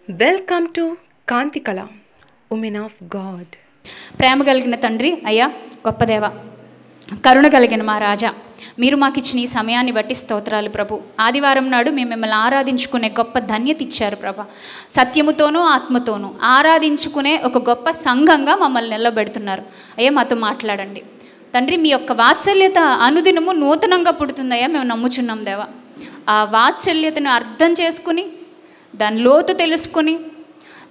Welcome to Kanthikala women of God. ప్రేమ కలిగిన తండ్రి, అయ్యా గొప్ప దేవ, కరుణ కలిగిన మా రాజా, మీరు మాకు ఇచ్చిన ఈ సమయాన్ని బట్టి స్తోత్రాలు ప్రభు. ఆదివారం నాడు మేము మిమ్మల్ని ఆరాధించుకునే గొప్ప ధన్యత ఇచ్చారు ప్రభా. సత్యముతోనూ ఆత్మతోనూ ఆరాధించుకునే ఒక గొప్ప సంఘంగా మమ్మల్ని నిలబెడుతున్నారు. అయ్యా మాతో మాట్లాడండి తండ్రి. మీ యొక్క వాత్సల్యత అనుదినము నూతనంగా పుడుతుందయ్యా, మేము నమ్ముచున్నాం దేవా. ఆ వాత్సల్యతను అర్థం చేసుకుని దాని లోతు తెలుసుకుని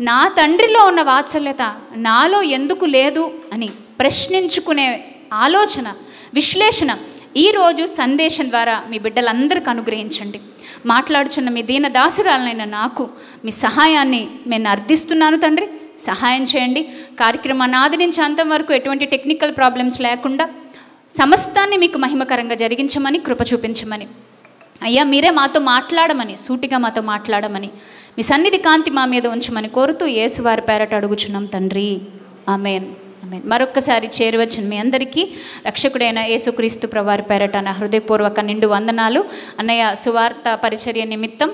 నా తండ్రిలో ఉన్న వాత్సల్యత నాలో ఎందుకు లేదు అని ప్రశ్నించుకునే ఆలోచన, విశ్లేషణ ఈరోజు సందేశం ద్వారా మీ బిడ్డలందరికీ అనుగ్రహించండి. మాట్లాడుచున్న మీ దీన దాసురాలనైనా నాకు మీ సహాయాన్ని నేను అర్థిస్తున్నాను తండ్రి. సహాయం చేయండి. కార్యక్రమాన్ని ఆది నుంచి అంతం వరకు ఎటువంటి టెక్నికల్ ప్రాబ్లమ్స్ లేకుండా సమస్తాన్ని మీకు మహిమకరంగా జరిగించమని, కృప చూపించమని, అయ్యా మీరే మాతో మాట్లాడమని, సూటిగా మాతో మాట్లాడమని, మీ సన్నిధి కాంతి మా మీద ఉంచమని కోరుతూ యేసువారి పేరట అడుగుచున్నాం తండ్రి. ఆమేన్, ఆమేన్. మరొక్కసారి చేరువచ్చిన మీ అందరికీ రక్షకుడైన యేసుక్రీస్తు ప్రభువారి పేరట నా హృదయపూర్వక నిండు వందనాలు. అన్నయ్య సువార్త పరిచర్య నిమిత్తం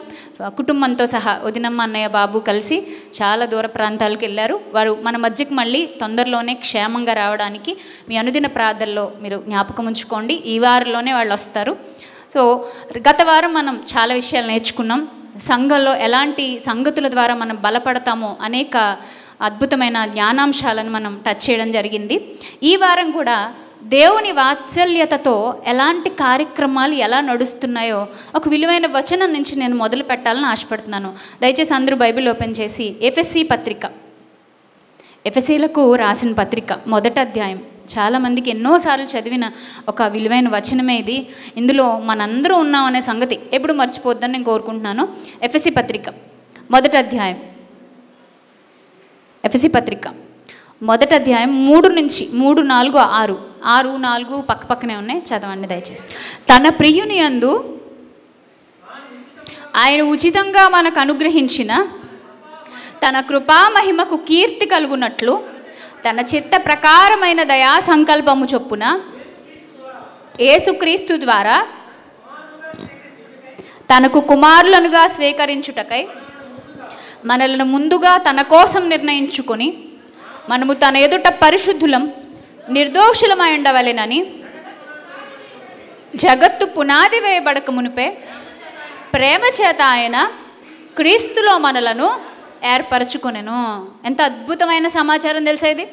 కుటుంబంతో సహా వదినమ్మ, అన్నయ్య, బాబు కలిసి చాలా దూర ప్రాంతాలకు వెళ్ళారు. వారు మన మధ్యకి మళ్ళీ తొందరలోనే క్షేమంగా రావడానికి మీ అనుదిన ప్రార్థనలో మీరు జ్ఞాపకం ఉంచుకోండి. ఈ వారంలోనే వాళ్ళు వస్తారు. సో గత వారం మనం చాలా విషయాలు నేర్చుకున్నాం. సంఘంలో ఎలాంటి సంగతుల ద్వారా మనం బలపడతామో అనేక అద్భుతమైన జ్ఞానాంశాలను మనం టచ్ చేయడం జరిగింది. ఈ వారం కూడా దేవుని వాత్సల్యతతో ఎలాంటి కార్యక్రమాలు ఎలా నడుస్తున్నాయో ఒక విలువైన వచనం నుంచి నేను మొదలు పెట్టాలని ఆశపడుతున్నాను. దయచేసి అందరూ బైబిల్ ఓపెన్ చేసి ఎఫెసీ పత్రిక, ఎఫెసీలకు రాసిన పత్రిక 1వ అధ్యాయం. చాలామందికి ఎన్నోసార్లు చదివిన ఒక విలువైన వచనమే ఇది. ఇందులో మనందరూ ఉన్నాం అనే సంగతి ఎప్పుడు మర్చిపోద్దని నేను కోరుకుంటున్నాను. ఎఫెసీ పత్రిక 1వ అధ్యాయం, ఎఫెసీ పత్రిక 1వ అధ్యాయం 3 నుంచి 3, 4, 6, 6, 4 పక్క పక్కనే ఉన్నాయి. చదవండి దయచేసి. తన ప్రియుని యందు ఆయన ఉచితంగా మనకు అనుగ్రహించిన తన కృపా మహిమకు కీర్తి కలుగునట్లు తన చిత్త ప్రకారమైన దయా సంకల్పము చొప్పున యేసుక్రీస్తు ద్వారా తనకు కుమారులనుగా స్వీకరించుటకై మనలను ముందుగా తన కోసం నిర్ణయించుకొని మనము తన ఎదుట పరిశుద్ధులం నిర్దోషులమై ఉండవలెనని జగత్తు పునాది వేయబడక మునిపే ప్రేమ చేత ఆయన క్రీస్తులో మనలను ఏర్పరచుకొనెను. ఎంత అద్భుతమైన సమాచారం తెలుసా ఇది.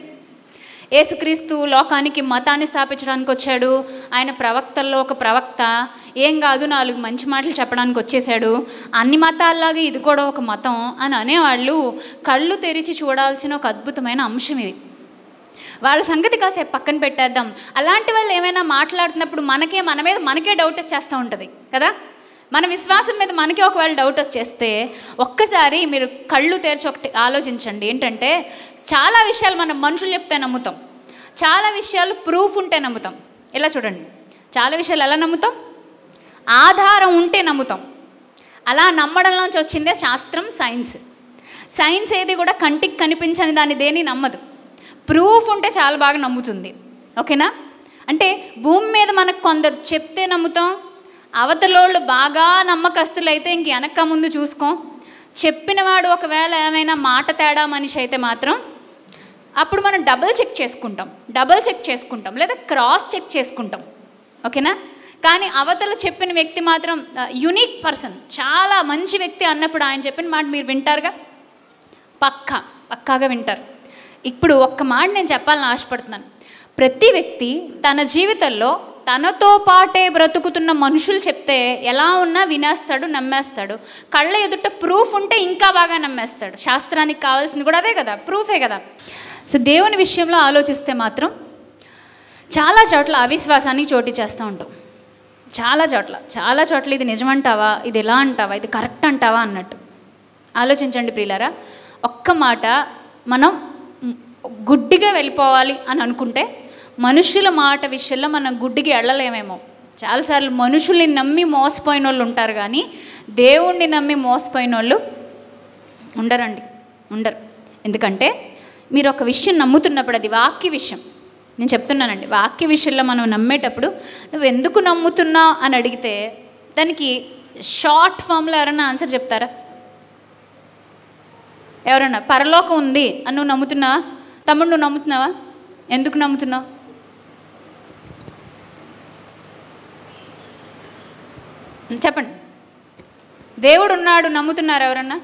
యేసుక్రీస్తు లోకానికి మతాన్ని స్థాపించడానికి వచ్చాడు. ఆయన ప్రవక్తల్లో ఒక ప్రవక్త. ఏం కాదు, 4 మంచి మాటలు చెప్పడానికి వచ్చేసాడు. అన్ని మతాల్లాగా ఇది కూడా ఒక మతం అని అనేవాళ్ళు కళ్ళు తెరిచి చూడాల్సిన ఒక అద్భుతమైన అంశం ఇది. వాళ్ళ సంగతి కాసేపు పక్కన పెట్టేద్దాం. అలాంటి వాళ్ళు ఏమైనా మాట్లాడుతున్నప్పుడు మన మీద మనకే డౌట్ వచ్చేస్తూ ఉంటుంది కదా. మన విశ్వాసం మీద మనకి ఒకవేళ డౌట్ వచ్చేస్తే ఒక్కసారి మీరు కళ్ళు తెరిచి ఒకటి ఆలోచించండి. ఏంటంటే చాలా విషయాలు మనం మనుషులు చెప్తే నమ్ముతాం, చాలా విషయాలు ప్రూఫ్ ఉంటే నమ్ముతాం. ఇలా చూడండి, చాలా విషయాలు ఎలా నమ్ముతాం? ఆధారం ఉంటే నమ్ముతాం. అలా నమ్మడంలోంచి వచ్చిందే శాస్త్రం, సైన్స్. సైన్స్ ఏది కూడా కంటికి కనిపించని దాన్ని దేని నమ్మదు. ప్రూఫ్ ఉంటే చాలా బాగా నమ్ముతుంది. ఓకేనా? అంటే భూమి మీద మనకు కొందరు చెప్తే నమ్ముతాం. అవతలోళ్ళు బాగా నమ్మకస్తులైతే ఇంక వెనక ముందు చూసుకోం. చెప్పినవాడు ఒకవేళ ఏమైనా మాట తేడా మనిషి అయితే మాత్రం అప్పుడు మనం డబుల్ చెక్ చేసుకుంటాం లేదా క్రాస్ చెక్ చేసుకుంటాం. ఓకేనా? కానీ అవతల చెప్పిన వ్యక్తి మాత్రం యునిక్ పర్సన్, చాలా మంచి వ్యక్తి అన్నప్పుడు ఆయన చెప్పిన మాట మీరు వింటారుగా, పక్కాగా వింటారు. ఇప్పుడు ఒక్క మాట నేను చెప్పాలని ఆశపడుతున్నాను. ప్రతి వ్యక్తి తన జీవితంలో తనతో పాటే బ్రతుకుతున్న మనుషులు చెప్తే ఎలా ఉన్నా వినేస్తాడు, నమ్మేస్తాడు. కళ్ళ ఎదుట ప్రూఫ్ ఉంటే ఇంకా బాగా నమ్మేస్తాడు. శాస్త్రానికి కావాల్సింది కూడా అదే కదా, ప్రూఫే కదా. సో దేవుని విషయంలో ఆలోచిస్తే మాత్రం చాలా చోట్ల అవిశ్వాసానికి చోటు చేస్తూ ఉంటాం. చాలా చోట్ల ఇది నిజమంటావా, ఇది ఎలా అంటావా, ఇది కరెక్ట్ అంటావా అన్నట్టు. ఆలోచించండి ప్రియులారా. ఒక్క మాట, మనం గుడ్డిగా వెళ్ళిపోవాలి అని అనుకుంటే మనుషుల మాట విషయంలో మనం గుడ్డికి వెళ్ళలేమేమో. చాలాసార్లు మనుషుల్ని నమ్మి మోసపోయిన వాళ్ళు ఉంటారు, కానీ దేవుణ్ణి నమ్మి మోసపోయిన వాళ్ళు ఉండరు. ఎందుకంటే మీరు ఒక విషయం నమ్ముతున్నప్పుడు అది వాక్య విషయం. నేను చెప్తున్నానండి, వాక్య విషయంలో మనం నమ్మేటప్పుడు నువ్వు ఎందుకు నమ్ముతున్నావు అని అడిగితే దానికి షార్ట్ ఫామ్లో ఎవరైనా ఆన్సర్ చెప్తారా? ఎవరన్నా పరలోకం ఉంది అని నువ్వు నమ్ముతున్నావా? తమ్ముడు నువ్వు నమ్ముతున్నావా? ఎందుకు నమ్ముతున్నావు? చెప్పండి. దేవుడు ఉన్నాడు నమ్ముతున్నారు ఎవరన్నా?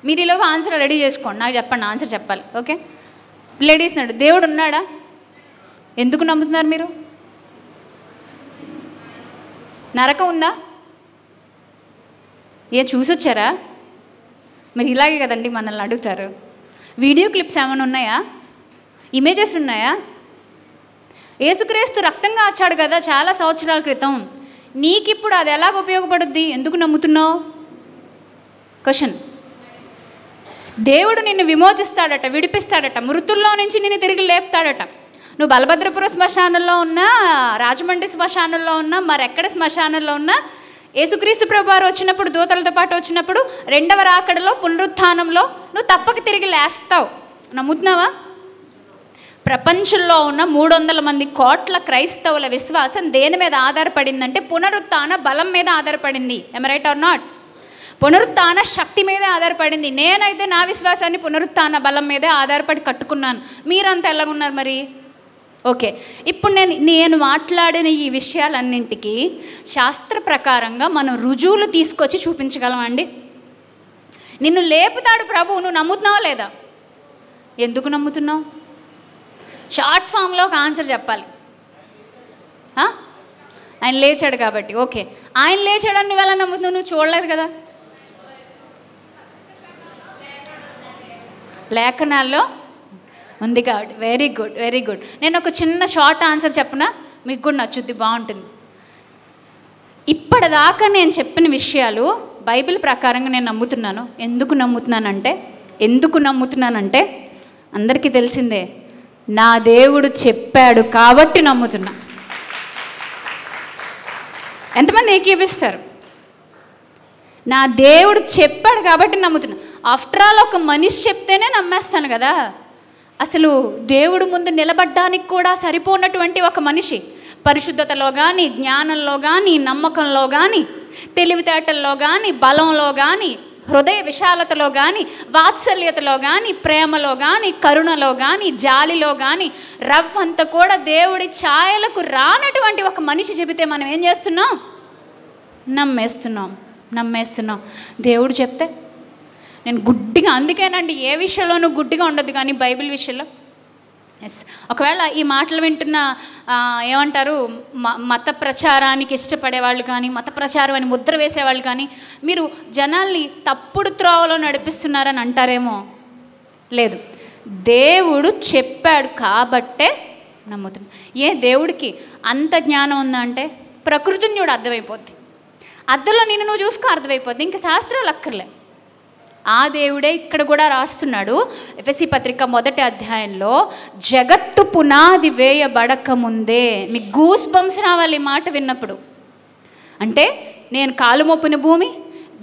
మీరు ఇలా ఆన్సర్ రెడీ చేసుకోండి, నాకు చెప్పండి, ఆన్సర్ చెప్పాలి. ఓకే, లేడీస్ నాడు దేవుడు ఉన్నాడా? ఎందుకు నమ్ముతున్నారు మీరు? నరకం ఉందా? చూసొచ్చారా? మరి ఇలాగే కదండి మనల్ని అడుగుతారు. వీడియో క్లిప్స్ ఏమైనా ఉన్నాయా? ఇమేజెస్ ఉన్నాయా? యేసుక్రీస్తు రక్తం కార్చాడు కదా చాలా సంవత్సరాల క్రితం. నీకు ఇప్పుడు అది ఎలాగ ఉపయోగపడుద్ది? ఎందుకు నమ్ముతున్నావు? క్వశ్చన్. దేవుడు నిన్ను విమోచిస్తాడట, విడిపిస్తాడట, మృతుల్లో నుంచి నిన్ను తిరిగి లేపుతాడట. నువ్వు బలభద్రపురం శ్మశానంలో ఉన్నా, రాజమండ్రి శ్మశానంలో ఉన్నా, మరెక్కడ శ్మశానంలో ఉన్నా, యేసుక్రీస్తు ప్రభువారు వచ్చినప్పుడు, దూతలతో పాటు వచ్చినప్పుడు, రెండవ రాకడలో, పునరుత్థానంలో నువ్వు తప్పక తిరిగి లేస్తావు. నమ్ముతున్నావా? ప్రపంచంలో ఉన్న 300 మంది కోట్ల క్రైస్తవుల విశ్వాసం దేని మీద ఆధారపడిందంటే పునరుత్థాన బలం మీద ఆధారపడింది. am I right or not? పునరుత్థాన శక్తి మీదే ఆధారపడింది. నేనైతే నా విశ్వాసాన్ని పునరుత్థాన బలం మీదే ఆధారపడి కట్టుకున్నాను. మీరంతా ఎలాగున్నారు మరి? ఓకే, ఇప్పుడు నేను మాట్లాడిన ఈ విషయాలన్నింటికి శాస్త్ర ప్రకారంగా మనం రుజువులు తీసుకొచ్చి చూపించగలమండి. నిన్ను లేపుతాడు ప్రభువు, నువ్వు నమ్ముతున్నావా లేదా? ఎందుకు నమ్ముతున్నావు? షార్ట్ ఫామ్లో ఒక ఆన్సర్ చెప్పాలి. ఆయన లేచాడు కాబట్టి. ఓకే, ఆయన లేచాడని నువ్వు ఎలా నమ్ముతున్నావు? నువ్వు చూడలేదు కదా. లేఖనాల్లో ఉంది కాబట్టి. Very good, very good. నేను ఒక చిన్న షార్ట్ ఆన్సర్ చెప్పనా? మీకు కూడా నచ్చుద్ది, బాగుంటుంది. ఇప్పటిదాకా నేను చెప్పిన విషయాలు బైబిల్ ప్రకారంగా నేను నమ్ముతున్నాను. ఎందుకు నమ్ముతున్నానంటే అందరికీ తెలిసిందే, నా దేవుడు చెప్పాడు కాబట్టి నమ్ముతున్నా. ఎంతమంది ఏకీపిస్తారు? నా దేవుడు చెప్పాడు కాబట్టి నమ్ముతున్నా. ఆఫ్టర్ ఆల్ ఒక మనిషి చెప్తేనే నమ్మేస్తాను కదా. అసలు దేవుడు ముందు నిలబడ్డానికి కూడా సరిపోనటువంటి ఒక మనిషి పరిశుద్ధతలో కానీ, జ్ఞానంలో కానీ, నమ్మకంలో కానీ, తెలివితేటల్లో కానీ, బలంలో కానీ, హృదయ విశాలతలో కానీ, వాత్సల్యతలో కానీ, ప్రేమలో కానీ, కరుణలో కానీ, జాలిలో కానీ రవ్వంత కూడా దేవుడి ఛాయలకు రానటువంటి ఒక మనిషి చెబితే మనం ఏం చేస్తున్నాం? నమ్మేస్తున్నాం. దేవుడు చెప్తే నేను గుడ్డిగా, అందుకేనండి ఏ విషయంలోనూ గుడ్డిగా ఉండదు, కానీ బైబిల్ విషయంలో ఎస్. ఒకవేళ ఈ మాటలు వింటున్న ఏమంటారు, మత ప్రచారానికి ఇష్టపడేవాళ్ళు కానీ, మత ప్రచారం అని ముద్ర వేసేవాళ్ళు కానీ, మీరు జనాల్ని తప్పుడు త్రోవలో నడిపిస్తున్నారని అంటారేమో. లేదు, దేవుడు చెప్పాడు కాబట్టే నమ్ముతున్నాం. దేవుడికి అంత జ్ఞానం ఉందా అంటే ప్రకృతిని చూడు, అర్థమైపోద్ది. అద్దంలో నిన్ను నువ్వు చూసుకో, అర్థమైపోద్ది. ఇంకా శాస్త్రాలు అక్కర్లే. ఆ దేవుడే ఇక్కడ కూడా రాస్తున్నాడు. ఎఫెసీ పత్రిక 1వ అధ్యాయంలో, జగత్తు పునాది వేయబడక ముందే. మీకు గూస్ బంప్స్ రావాలి ఈ మాట విన్నప్పుడు. అంటే నేను కాలు మోపిన భూమి,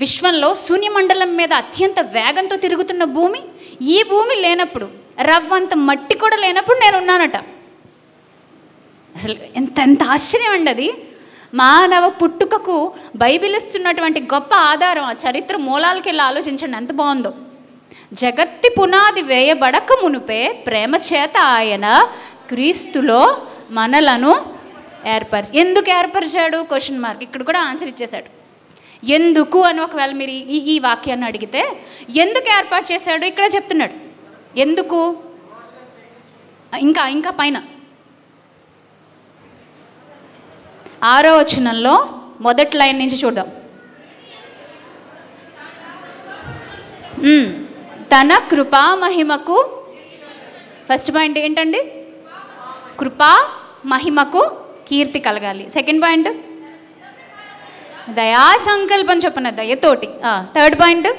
విశ్వంలో శూన్యమండలం మీద అత్యంత వేగంతో తిరుగుతున్న భూమి, ఈ భూమి లేనప్పుడు, రవ్వంత మట్టి కూడా లేనప్పుడు నేను ఉన్నానట. అసలు ఎంత ఆశ్చర్యం అండి అది. మానవ పుట్టుకకు బైబిల్ ఇస్తున్నటువంటి గొప్ప ఆధారం. ఆ చరిత్ర మూలాలకి వెళ్ళి ఆలోచించండి ఎంత బాగుందో. జగత్తి పునాది వేయబడక మునుపే ప్రేమ చేత ఆయన క్రీస్తులో మనలను ఎందుకు ఏర్పరిచాడు? Question mark. ఇక్కడ కూడా ఆన్సర్ ఇచ్చేశాడు. ఎందుకు అని ఒకవేళ మీరు ఈ వాక్యాన్ని అడిగితే ఎందుకు ఏర్పాటు చేశాడు ఇక్కడ చెప్తున్నాడు. ఎందుకు? ఇంకా పైన 6వ వచనంలో మొదటి లైన్ నుంచి చూద్దాం. తన కృపా మహిమకు, ఫస్ట్ పాయింట్ ఏంటండి? కృపా మహిమకు కీర్తి కలగాలి. సెకండ్ పాయింట్ దయా సంకల్పం చొప్పున దయతోటి. థర్డ్ పాయింట్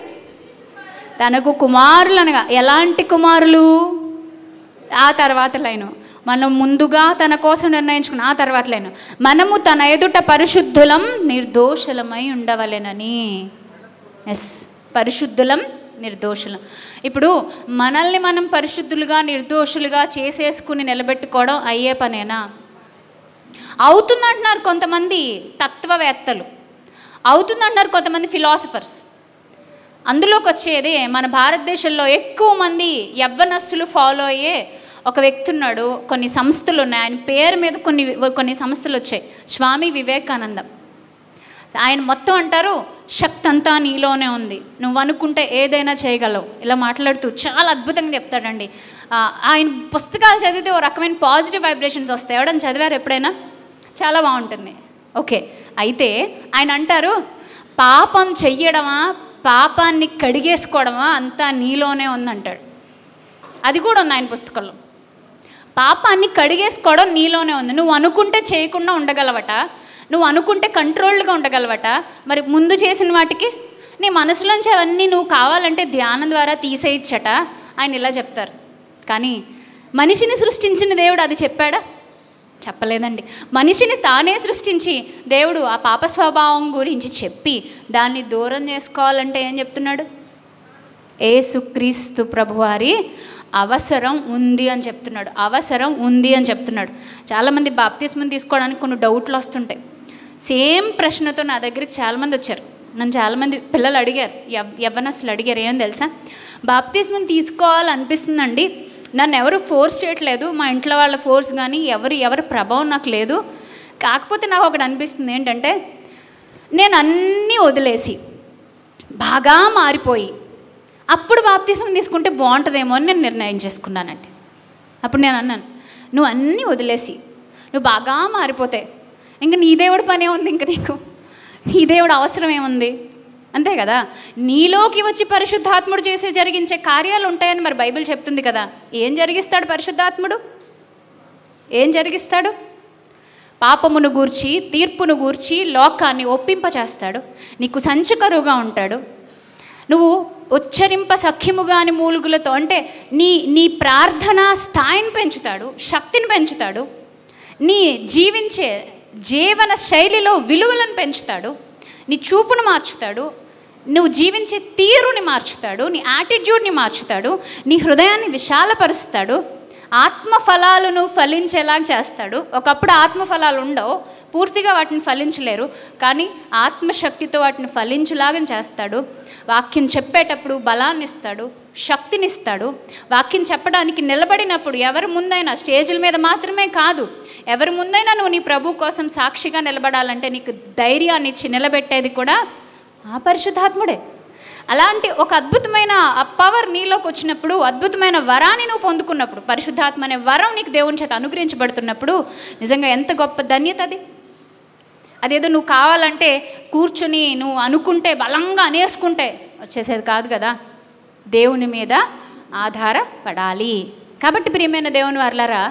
తనకు కుమారులు అనగా, ఎలాంటి కుమారులు? ఆ తర్వాత లైను మనం ముందుగా తన కోసం నిర్ణయించుకున్న ఆ తర్వాత లైను, మనము తన ఎదుట పరిశుద్ధులం నిర్దోషులమై ఉండవలెనని. ఎస్, పరిశుద్ధులం నిర్దోషులం. ఇప్పుడు మనల్ని మనం పరిశుద్ధులుగా నిర్దోషులుగా చేసేసుకుని నిలబెట్టుకోవడం అయ్యే పనేనా? అవుతుందంటున్నారు కొంతమంది తత్వవేత్తలు, అవుతుందంటున్నారు కొంతమంది ఫిలాసఫర్స్. అందులోకి వచ్చేది మన భారతదేశంలో ఎక్కువ మంది యవ్వనస్తులు ఫాలో అయ్యే ఒక వ్యక్తి ఉన్నాడు. కొన్ని సంస్థలు ఉన్నాయి, ఆయన పేరు మీద కొన్ని సంస్థలు వచ్చాయి. స్వామి వివేకానందం. ఆయన మొత్తం అంటారు, శక్తి అంతా నీలోనే ఉంది, నువ్వు అనుకుంటే ఏదైనా చేయగలవు. ఇలా మాట్లాడుతూ చాలా అద్భుతంగా చెప్తాడండి. ఆయన పుస్తకాలు చదివితే ఓ రకమైన పాజిటివ్ వైబ్రేషన్స్ వస్తాయి. ఎవడని చదివారు ఎప్పుడైనా? చాలా బాగుంటుంది. ఓకే, అయితే ఆయన అంటారు, పాపం చెయ్యడమా, పాపాన్ని కడిగేసుకోవడమా అంతా నీలోనే ఉందంటాడు. అది కూడా ఉంది ఆయన పుస్తకంలో. పాపాన్ని కడిగేసుకోవడం నీలోనే ఉంది. నువ్వు అనుకుంటే చేయకుండా ఉండగలవట, నువ్వు అనుకుంటే కంట్రోల్డ్గా ఉండగలవట. మరి ముందు చేసిన వాటికి నీ మనసులోంచి అవన్నీ నువ్వు కావాలంటే ధ్యానం ద్వారా తీసేయచ్చట. ఆయన ఇలా చెప్తారు. కానీ మనిషిని సృష్టించిన దేవుడు అది చెప్పాడా? చెప్పలేదండి. మనిషిని తానే సృష్టించి దేవుడు ఆ పాప స్వభావం గురించి చెప్పి దాన్ని దూరం చేసుకోవాలంటే ఏం చెప్తున్నాడు? యేసుక్రీస్తు ప్రభువారి అవసరం ఉంది అని చెప్తున్నాడు. అవసరం ఉంది అని చెప్తున్నాడు. చాలామంది బాప్తిస్మం తీసుకోవడానికి కొన్ని డౌట్లు వస్తుంటాయి. సేమ్ ప్రశ్నతో నా దగ్గరికి చాలామంది వచ్చారు. నన్ను చాలామంది పిల్లలు అడిగారు, యవ్వనస్తులు అడిగారు, ఏం తెలుసా, బాప్తిస్మం తీసుకోవాలనిపిస్తుందండి, నన్ను ఎవరు ఫోర్స్ చేయట్లేదు, మా ఇంట్లో వాళ్ళ ఫోర్స్ కానీ ఎవరి ప్రభావం నాకు లేదు. కాకపోతే నాకు ఒకటి అనిపిస్తుంది ఏంటంటే, నేను అన్నీ వదిలేసి బాగా మారిపోయి అప్పుడు బాప్తిస్మం తీసుకుంటే బాగుంటుందేమో అని నేను నిర్ణయం చేసుకున్నానండి. అప్పుడు నేను అన్నాను, నువ్వు అన్నీ వదిలేసి నువ్వు బాగా మారిపోతే ఇంక నీ దేవుడి పనే ఉంది, ఇంక నీకు నీ దేవుడు అవసరం ఏముంది? అంతే కదా. నీలోకి వచ్చి పరిశుద్ధాత్ముడు జరిగించే కార్యాలు ఉంటాయని మరి బైబిల్ చెప్తుంది కదా. ఏం జరిగిస్తాడు పరిశుద్ధాత్ముడు? ఏం జరిగిస్తాడు? పాపమును గూర్చి, తీర్పును గూర్చి లోకాన్ని ఒప్పింపచేస్తాడు. నీకు సంచకరువుగా ఉంటాడు. నువ్వు ఉచ్చరింప సఖ్యముగాని మూలుగులతో అంటే నీ ప్రార్థనా స్థాయిని పెంచుతాడు, శక్తిని పెంచుతాడు, నీ జీవించే జీవన శైలిలో విలువలను పెంచుతాడు, నీ చూపును మార్చుతాడు, నువ్వు జీవించే తీరుని మార్చుతాడు, నీ యాటిట్యూడ్ని మార్చుతాడు, నీ హృదయాన్ని విశాలపరుస్తాడు, ఆత్మఫలాలను ఫలించేలా చేస్తాడు. ఒకప్పుడు ఆత్మఫలాలు ఉండవు, పూర్తిగా వాటిని ఫలించలేరు, కానీ ఆత్మశక్తితో వాటిని ఫలించులాగా చేస్తాడు. వాక్యం చెప్పేటప్పుడు బలాన్ని ఇస్తాడు, శక్తినిస్తాడు. వాక్యం చెప్పడానికి నిలబడినప్పుడు ఎవరి ముందైనా, స్టేజ్ల మీద మాత్రమే కాదు, ఎవరి ముందైనా నువ్వు నీ ప్రభు కోసం సాక్షిగా నిలబడాలంటే నీకు ధైర్యాన్ని ఇచ్చి నిలబెట్టేది కూడా ఆ పరిశుద్ధాత్ముడే. అలాంటి ఒక అద్భుతమైన ఆ పవర్ నీలోకి వచ్చినప్పుడు, అద్భుతమైన వరాన్ని నువ్వు పొందుకున్నప్పుడు, పరిశుద్ధాత్మ అనే వరం నీకు దేవుని చేత అనుగ్రహించబడుతున్నప్పుడు నిజంగా ఎంత గొప్ప ధన్యత అది. అదేదో నువ్వు కావాలంటే కూర్చుని నువ్వు అనుకుంటే బలంగా అనేసుకుంటే వచ్చేసేది కాదు కదా. దేవుని మీద ఆధారపడాలి. కాబట్టి ప్రియమైన దేవుని వారలారా,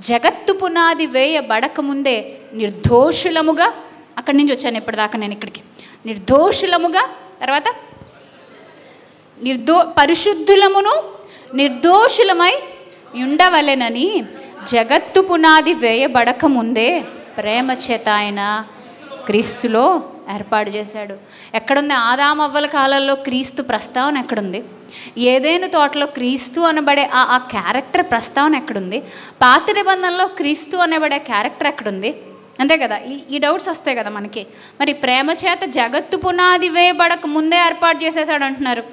జగత్తు పునాది వేయబడకముందే నిర్దోషులముగా, అక్కడి నుంచి వచ్చాను ఇప్పటిదాకా నేను ఇక్కడికి, నిర్దోషులముగా, తర్వాత పరిశుద్ధులమును నిర్దోషులమై ఉండవలెనని జగత్తు పునాది వేయబడకముందే ప్రేమ చేత ఆయన క్రీస్తులో ఏర్పాటు చేశాడు. ఎక్కడుంది? ఆదామవ్వల కాలంలో క్రీస్తు ప్రస్తావన ఎక్కడుంది? ఏదైనా తోటలో క్రీస్తు అనబడే ఆ క్యారెక్టర్ ప్రస్తావన ఎక్కడుంది? పాత నిబంధనలో క్రీస్తు అనబడే క్యారెక్టర్ ఎక్కడుంది? అంతే కదా. ఈ డౌట్స్ వస్తాయి కదా మనకి. మరి ప్రేమ చేత జగత్తు పునాది వేయబడక ముందే ఏర్పాటు చేసేసాడు అంటున్నారు.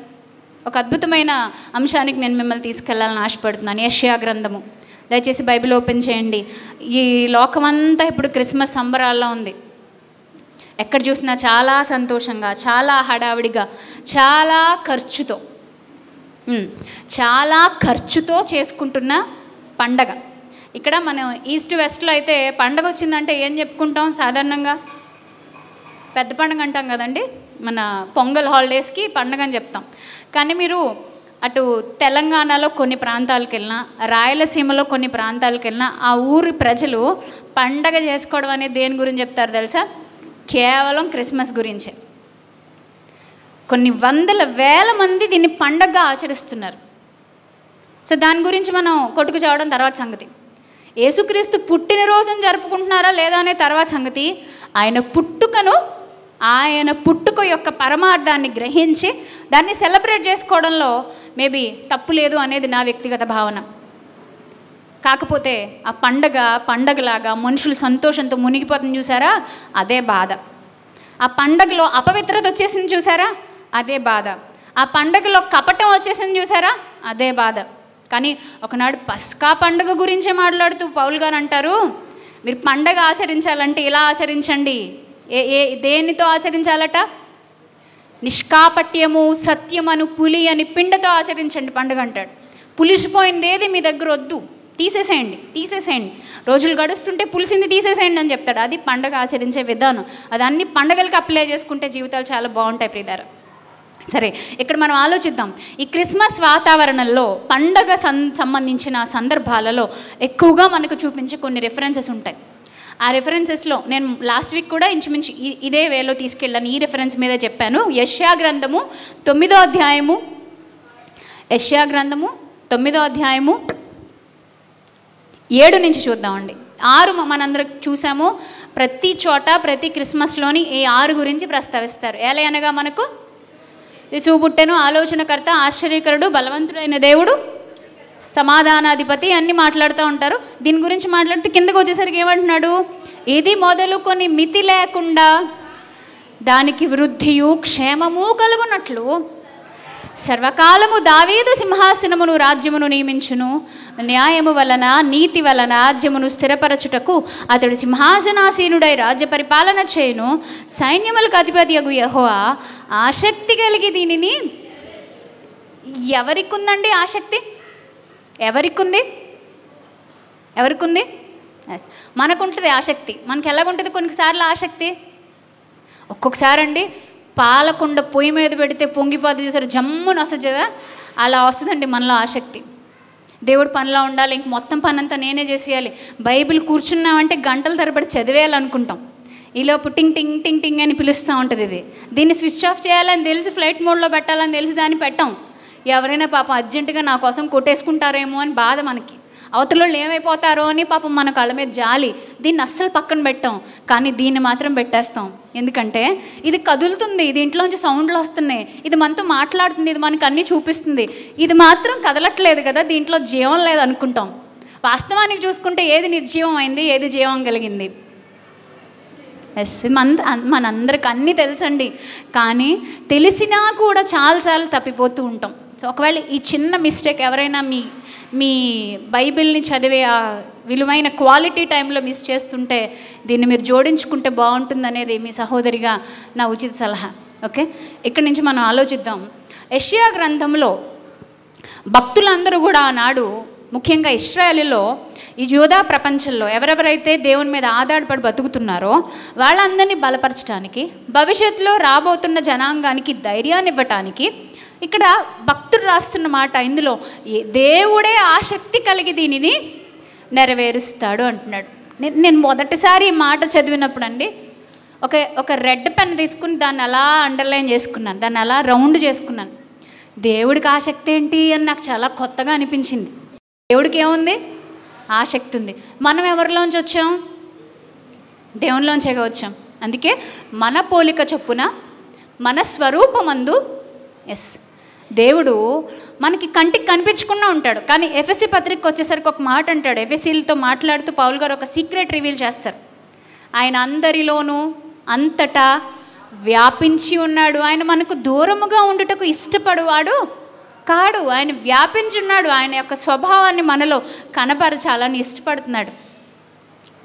ఒక అద్భుతమైన అంశానికి నేను మిమ్మల్ని తీసుకెళ్లాలని ఆశపడుతున్నాను. యెషయా గ్రంథము, దయచేసి బైబిల్ ఓపెన్ చేయండి. ఈ లోకమంతా ఇప్పుడు క్రిస్మస్ సంబరాల్లో ఉంది. ఎక్కడ చూసినా చాలా సంతోషంగా, చాలా హడావిడిగా, చాలా ఖర్చుతో చేసుకుంటున్న పండగ. ఇక్కడ మనం ఈస్ట్ వెస్ట్లో అయితే పండగ వచ్చిందంటే ఏం చెప్పుకుంటాం? సాధారణంగా పెద్ద పండుగ అంటాం కదండి, మన పొంగల్ హాలిడేస్కి పండుగ అని చెప్తాం. కానీ మీరు అటు తెలంగాణలో కొన్ని ప్రాంతాలకు వెళ్ళినా, రాయలసీమలో కొన్ని ప్రాంతాలకు వెళ్ళినా ఆ ఊరి ప్రజలు పండగ చేసుకోవడం అనేది దేని గురించి చెప్తారు తెలుసా? కేవలం క్రిస్మస్ గురించే. కొన్ని వందల వేల మంది దీన్ని పండగగా ఆచరిస్తున్నారు. సో దాని గురించి మనం కొట్టుకు చావడం తర్వాత సంగతి. యేసుక్రీస్తు పుట్టినరోజును జరుపుకుంటున్నారా లేదా అనే తర్వాత సంగతి. ఆయన పుట్టుక యొక్క పరమార్థాన్ని గ్రహించి దాన్ని సెలబ్రేట్ చేసుకోవడంలో మేబీ తప్పు లేదు అనేది నా వ్యక్తిగత భావన. కాకపోతే ఆ పండగలాగా మనుషులు సంతోషంతో మునిగిపోతుంది చూసారా, అదే బాధ. ఆ పండగలో అపవిత్రత వచ్చేసింది చూసారా, అదే బాధ. ఆ పండగలో కపటం వచ్చేసింది చూసారా, అదే బాధ. కానీ ఒకనాడు పస్కా పండుగ గురించే మాట్లాడుతూ పౌలు గారు అంటారు, మీరు పండగ ఆచరించాలంటే ఇలా ఆచరించండి. దేనితో ఆచరించాలట? నిష్కాపట్యము, సత్యమను, పులి అని పిండతో ఆచరించండి పండుగ అంటాడు. పులిసిపోయింది ఏది మీ దగ్గర వద్దు, తీసేసేయండి. రోజులు గడుస్తుంటే పులిసింది తీసేసేయండి అని చెప్తాడు. అది పండగ ఆచరించే విధానం. అది అన్ని పండగలకి అప్లై చేసుకుంటే జీవితాలు చాలా బాగుంటాయి ప్రియులారా. సరే, ఇక్కడ మనం ఆలోచిద్దాం. ఈ క్రిస్మస్ వాతావరణంలో పండగ సంబంధించిన సందర్భాలలో ఎక్కువగా మనకు చూపించే కొన్ని రెఫరెన్సెస్ ఉంటాయి. ఆ రెఫరెన్సెస్లో నేను లాస్ట్ వీక్ కూడా ఇంచుమించు ఇదే వేలో తీసుకెళ్ళాను. ఈ రెఫరెన్స్ మీదే చెప్పాను. యెషయా గ్రంథము 9వ అధ్యాయము 7 నుంచి చూద్దామండి. 6 మనందరం చూసాము. ప్రతి చోట ప్రతి క్రిస్మస్లోని ఈ 6 గురించి ప్రస్తావిస్తారు. ఎలా అనగా మనకు యేసు పుట్టెను, ఆలోచనకర్త, ఆశ్చర్యకరుడు, బలవంతుడైన దేవుడు, సమాధానాధిపతి అన్నీ మాట్లాడుతూ ఉంటారు. దీని గురించి మాట్లాడితే కిందకు వచ్చేసరికి ఏమంటున్నాడు? ఇది మొదలుకొని మితి లేకుండా దానికి వృద్ధియు క్షేమము కలుగునట్లు సర్వకాలము దావీదు సింహాసనమును రాజ్యమును నియమించును. న్యాయము వలన నీతి వలన రాజ్యమును స్థిరపరచుటకు అతడు సింహాసనాసీనుడై రాజ్య పరిపాలన చేయును. సైన్యములకు అధిపతియగు యెహోవా ఆసక్తి కలిగి దీనిని. ఎవరికి ఉందండి ఆసక్తి? ఎవరికి ఉంది? మనకుంటుంది ఆసక్తి. మనకి ఎలాగుంటుంది కొన్నిసార్లు ఆసక్తి? ఒక్కొక్కసారి అండి పాలకుండ పొయ్యి మీద పెడితే పొంగిపోద్ది చూసారు, జమ్మున వస్తుంది కదా, అలా వస్తుందండి మనలో ఆసక్తి. దేవుడు పనిలో ఉండాలి, ఇంక మొత్తం పని అంతా నేనే చేసేయాలి. బైబిల్ కూర్చున్నామంటే గంటల తరబడి చదివేయాలనుకుంటాం. ఈలోపు టింగ్ టింగ్ టింగ్ టింగ్ అని పిలుస్తూ ఉంటుంది. దీన్ని స్విచ్ ఆఫ్ చేయాలని తెలిసి, ఫ్లైట్ మోడ్లో పెట్టాలని తెలిసి దాన్ని పెట్టాం. ఎవరైనా పాపం అర్జెంటుగా నా కోసం కొట్టేసుకుంటారేమో అని బాధ మనకి. అవతల ఏమైపోతారో అని పాపం మన కళ్ళ మీద జాలి. దీన్ని అస్సలు పక్కన పెట్టాం, కానీ దీన్ని మాత్రం పెట్టేస్తాం. ఎందుకంటే ఇది కదులుతుంది, దీంట్లోంచి సౌండ్లు వస్తున్నాయి, ఇది మనతో మాట్లాడుతుంది, ఇది మనకు అన్నీ చూపిస్తుంది. ఇది మాత్రం కదలట్లేదు కదా, దీంట్లో జీవం లేదు అనుకుంటాం. వాస్తవానికి చూసుకుంటే ఏది నిర్జీవం అయింది, ఏది జీవం కలిగింది? మనందరికి అన్నీ తెలుసండి, కానీ తెలిసినా కూడా చాలాసార్లు తప్పిపోతూ ఉంటాం. సో ఒకవేళ ఈ చిన్న మిస్టేక్ ఎవరైనా మీ బైబిల్ని చదివే ఆ విలువైన క్వాలిటీ టైంలో మిస్ చేస్తుంటే దీన్ని మీరు జోడించుకుంటే బాగుంటుందనేది మీ సహోదరిగా నా ఉచిత సలహా. ఓకే, ఇక్కడి నుంచి మనం ఆలోచిద్దాం. యెషయా గ్రంథంలో భక్తులందరూ కూడా ఆనాడు, ముఖ్యంగా ఇశ్రాయేలులో, ఈ యూదా ప్రపంచంలో ఎవరెవరైతే దేవుని మీద ఆధారపడి బతుకుతున్నారో వాళ్ళందరినీ బలపరచడానికి, భవిష్యత్తులో రాబోతున్న జనాంగానికి ధైర్యాన్ని ఇవ్వటానికి ఇక్కడ భక్తుడు రాస్తున్న మాట. ఇందులో దేవుడే ఆసక్తి కలిగి దీనిని నెరవేరుస్తాడు అంటున్నాడు. నేను మొదటిసారి ఈ మాట చదివినప్పుడు అండి ఒక రెడ్ పెన్ తీసుకుని దాన్ని అలా అండర్లైన్ చేసుకున్నాను, దాన్ని అలా రౌండ్ చేసుకున్నాను. దేవుడికి ఆసక్తి ఏంటి అని నాకు చాలా కొత్తగా అనిపించింది. దేవుడికి ఏముంది? ఆసక్తి ఉంది. మనం ఎవరిలోంచి వచ్చాం? దేవునిలోంచేగా వచ్చాం. అందుకే మన పోలిక చొప్పున మన స్వరూపమందు, ఎస్, దేవుడు మనకి కంటికి కనిపించకుండా ఉంటాడు. కానీ ఎఫెసీ పత్రికకు వచ్చేసరికి ఒక మాట అంటాడు. ఎఫెసీలతో మాట్లాడుతూ పౌలు గారు ఒక సీక్రెట్ రివీల్ చేస్తారు. ఆయన అందరిలోనూ అంతటా వ్యాపించి ఉన్నాడు. ఆయన మనకు దూరముగా ఉండుటకు ఇష్టపడువాడు కాడు. ఆయన వ్యాపించి ఉన్నాడు. ఆయన యొక్క స్వభావాన్ని మనలో కనపరచాలని ఇష్టపడుతున్నాడు.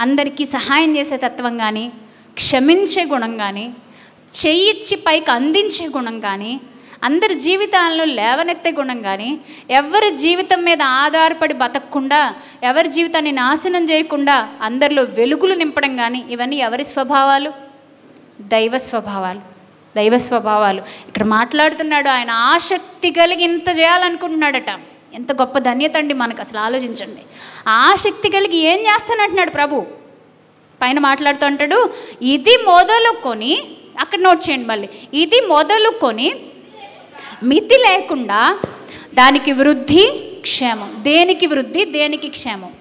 అందరికీ సహాయం చేసే తత్వం కానీ, క్షమించే గుణం కానీ, చెయ్యిచ్చి పైకి అందించే గుణం కానీ, అందరి జీవితాలను లేవనెత్తే గుణం కానీ, ఎవరి జీవితం మీద ఆధారపడి బతకకుండా, ఎవరి జీవితాన్ని నాశనం చేయకుండా అందరిలో వెలుగులు నింపడం కానీ, ఇవన్నీ ఎవరి స్వభావాలు? దైవ స్వభావాలు. ఇక్కడ మాట్లాడుతున్నాడు. ఆయన ఆసక్తి కలిగి ఇంత చేయాలనుకుంటున్నాడట. ఎంత గొప్ప ధన్యత అండి మనకు, అసలు ఆలోచించండి. ఆసక్తి కలిగి ఏం చేస్తానంటున్నాడు ప్రభు. పైన మాట్లాడుతూ అంటాడు, ఇది మొదలుకొని, అక్కడ నోట్ చేయండి మళ్ళీ, ఇది మొదలుకొని మితి లేకుండా దానికి వృద్ధి, క్షేమం. దేనికి వృద్ధి, దేనికి క్షేమం?